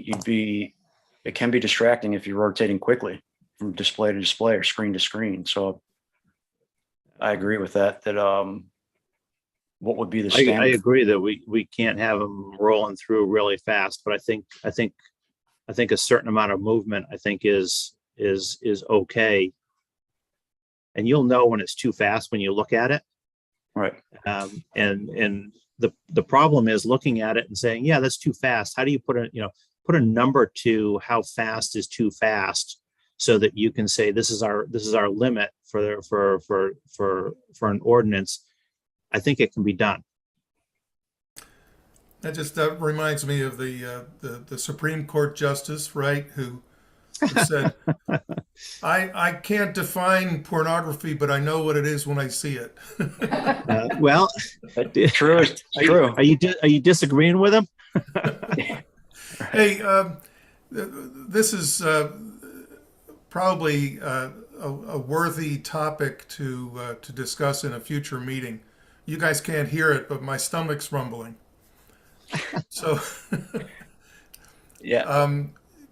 it can be distracting if you're rotating quickly from display to display or screen to screen. So I agree with that, what would be the standard? I agree that we can't have them rolling through really fast, but I think a certain amount of movement, I think is okay. And you'll know when it's too fast when you look at it. Right. And the problem is looking at it and saying, yeah, that's too fast. How do you put a number to how fast is too fast, so that you can say this is our limit for an ordinance? I think it can be done. That just reminds me of the Supreme Court justice, right, who said, I can't define pornography, but I know what it is when I see it. Well, true. Are you disagreeing with him? Hey, this is probably a worthy topic to discuss in a future meeting. You guys can't hear it, but my stomach's rumbling. So, yeah.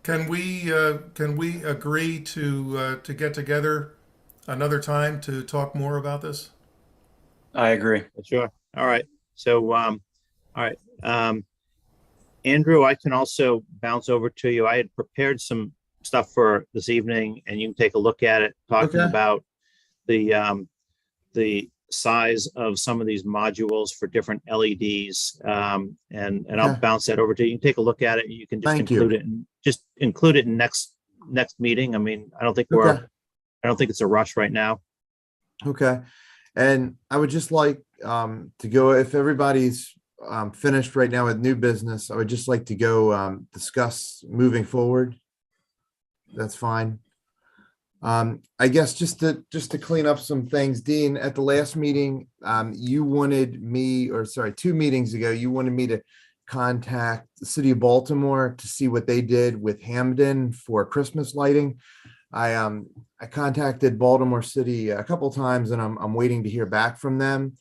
Can we agree to get together another time to talk more about this? I agree. Sure. All right. So, all right. Andrew, I can also bounce over to you. I had prepared some stuff for this evening, and you can take a look at it, talking about the size of some of these modules for different LEDs, and I'll bounce that over to you. You can take a look at it. You can just include it in next meeting. I mean, I don't think it's a rush right now. Okay. And I would just like to go, if everybody's finished right now with new business, I would just like to go discuss moving forward. That's fine. I guess just to clean up some things, Dean, at the last meeting, you wanted me, or sorry, 2 meetings ago, you wanted me to contact the city of Baltimore to see what they did with Hamden for Christmas lighting. I contacted Baltimore City a couple times, and I'm waiting to hear back from them.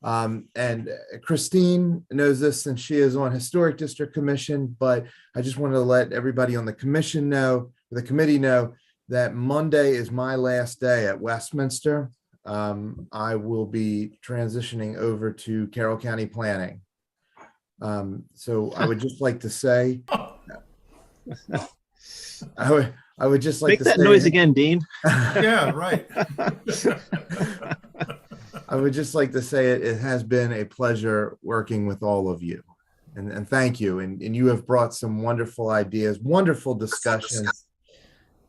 And Christine knows this since she is on Historic District Commission, but I just wanted to let everybody on the commission know, the committee know, that Monday is my last day at Westminster. I will be transitioning over to Carroll County Planning. So I would just like to say, I would just like Make to that say, noise again, Dean. Yeah, right. I would just like to say it has been a pleasure working with all of you. And thank you. And you have brought some wonderful ideas, wonderful discussions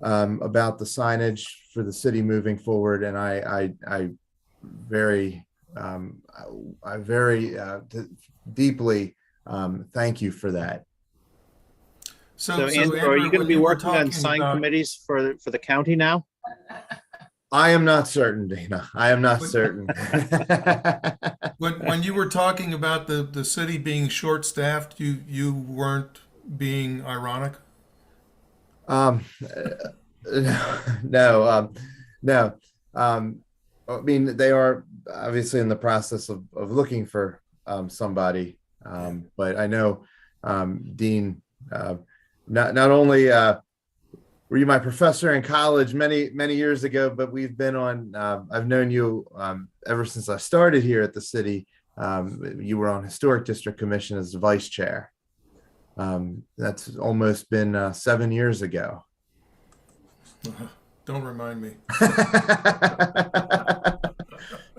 about the signage for the city moving forward. And I very deeply thank you for that. So Andrew, are you going to be working on sign committees for the county now? I am not certain, Dana. I am not certain. When you were talking about the city being short-staffed, you weren't being ironic? No. I mean, they are obviously in the process of looking for somebody. But I know, Dean, not only were you my professor in college many years ago, but we've been on, I've known you ever since I started here at the city. You were on Historic District Commission as the vice chair. That's almost been 7 years ago. Don't remind me.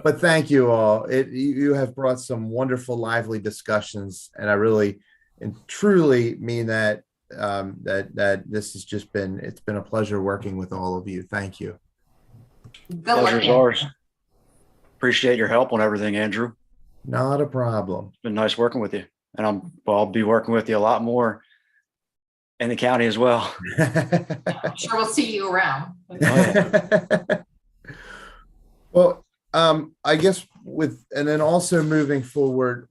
But thank you all. You have brought some wonderful, lively discussions, and I really and truly mean that. That this has just been, it's been a pleasure working with all of you. Thank you. Pleasure's ours. Appreciate your help on everything, Andrew. Not a problem. It's been nice working with you, and I'll be working with you a lot more in the county as well. I'm sure we'll see you around. Well, I guess and then also moving forward,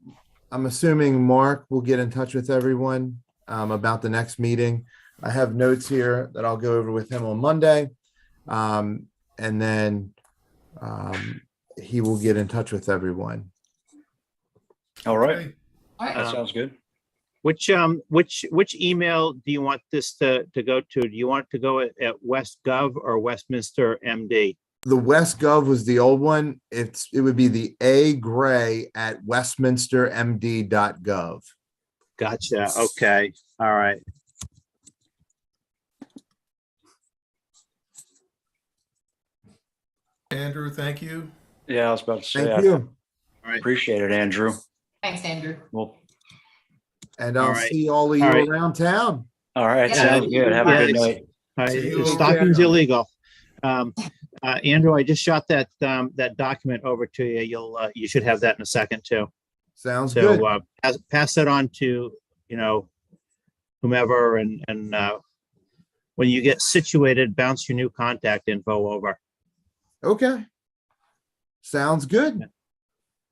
I'm assuming Mark will get in touch with everyone about the next meeting. I have notes here that I'll go over with him on Monday. And then he will get in touch with everyone. All right. All right. That sounds good. Which email do you want this to go to? Do you want it to go at WestGov or Westminster MD? The WestGov was the old one. It would be the agray@westminstermd.gov. Gotcha. Okay. All right. Andrew, thank you. Yeah, I was about to say, Thank you. All right. appreciate it, Andrew. Thanks, Andrew. Well, And All I'll right. see all of you All right. around town. all right. Yeah. Sounds good. Have a good night. All See you right. over Stocking's there. illegal. Andrew, I just shot that document over to you. You should have that in a second too. Sounds good. So pass that on to, whomever, and when you get situated, bounce your new contact info over. Okay. Sounds good.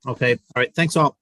Okay. All right. Thanks all.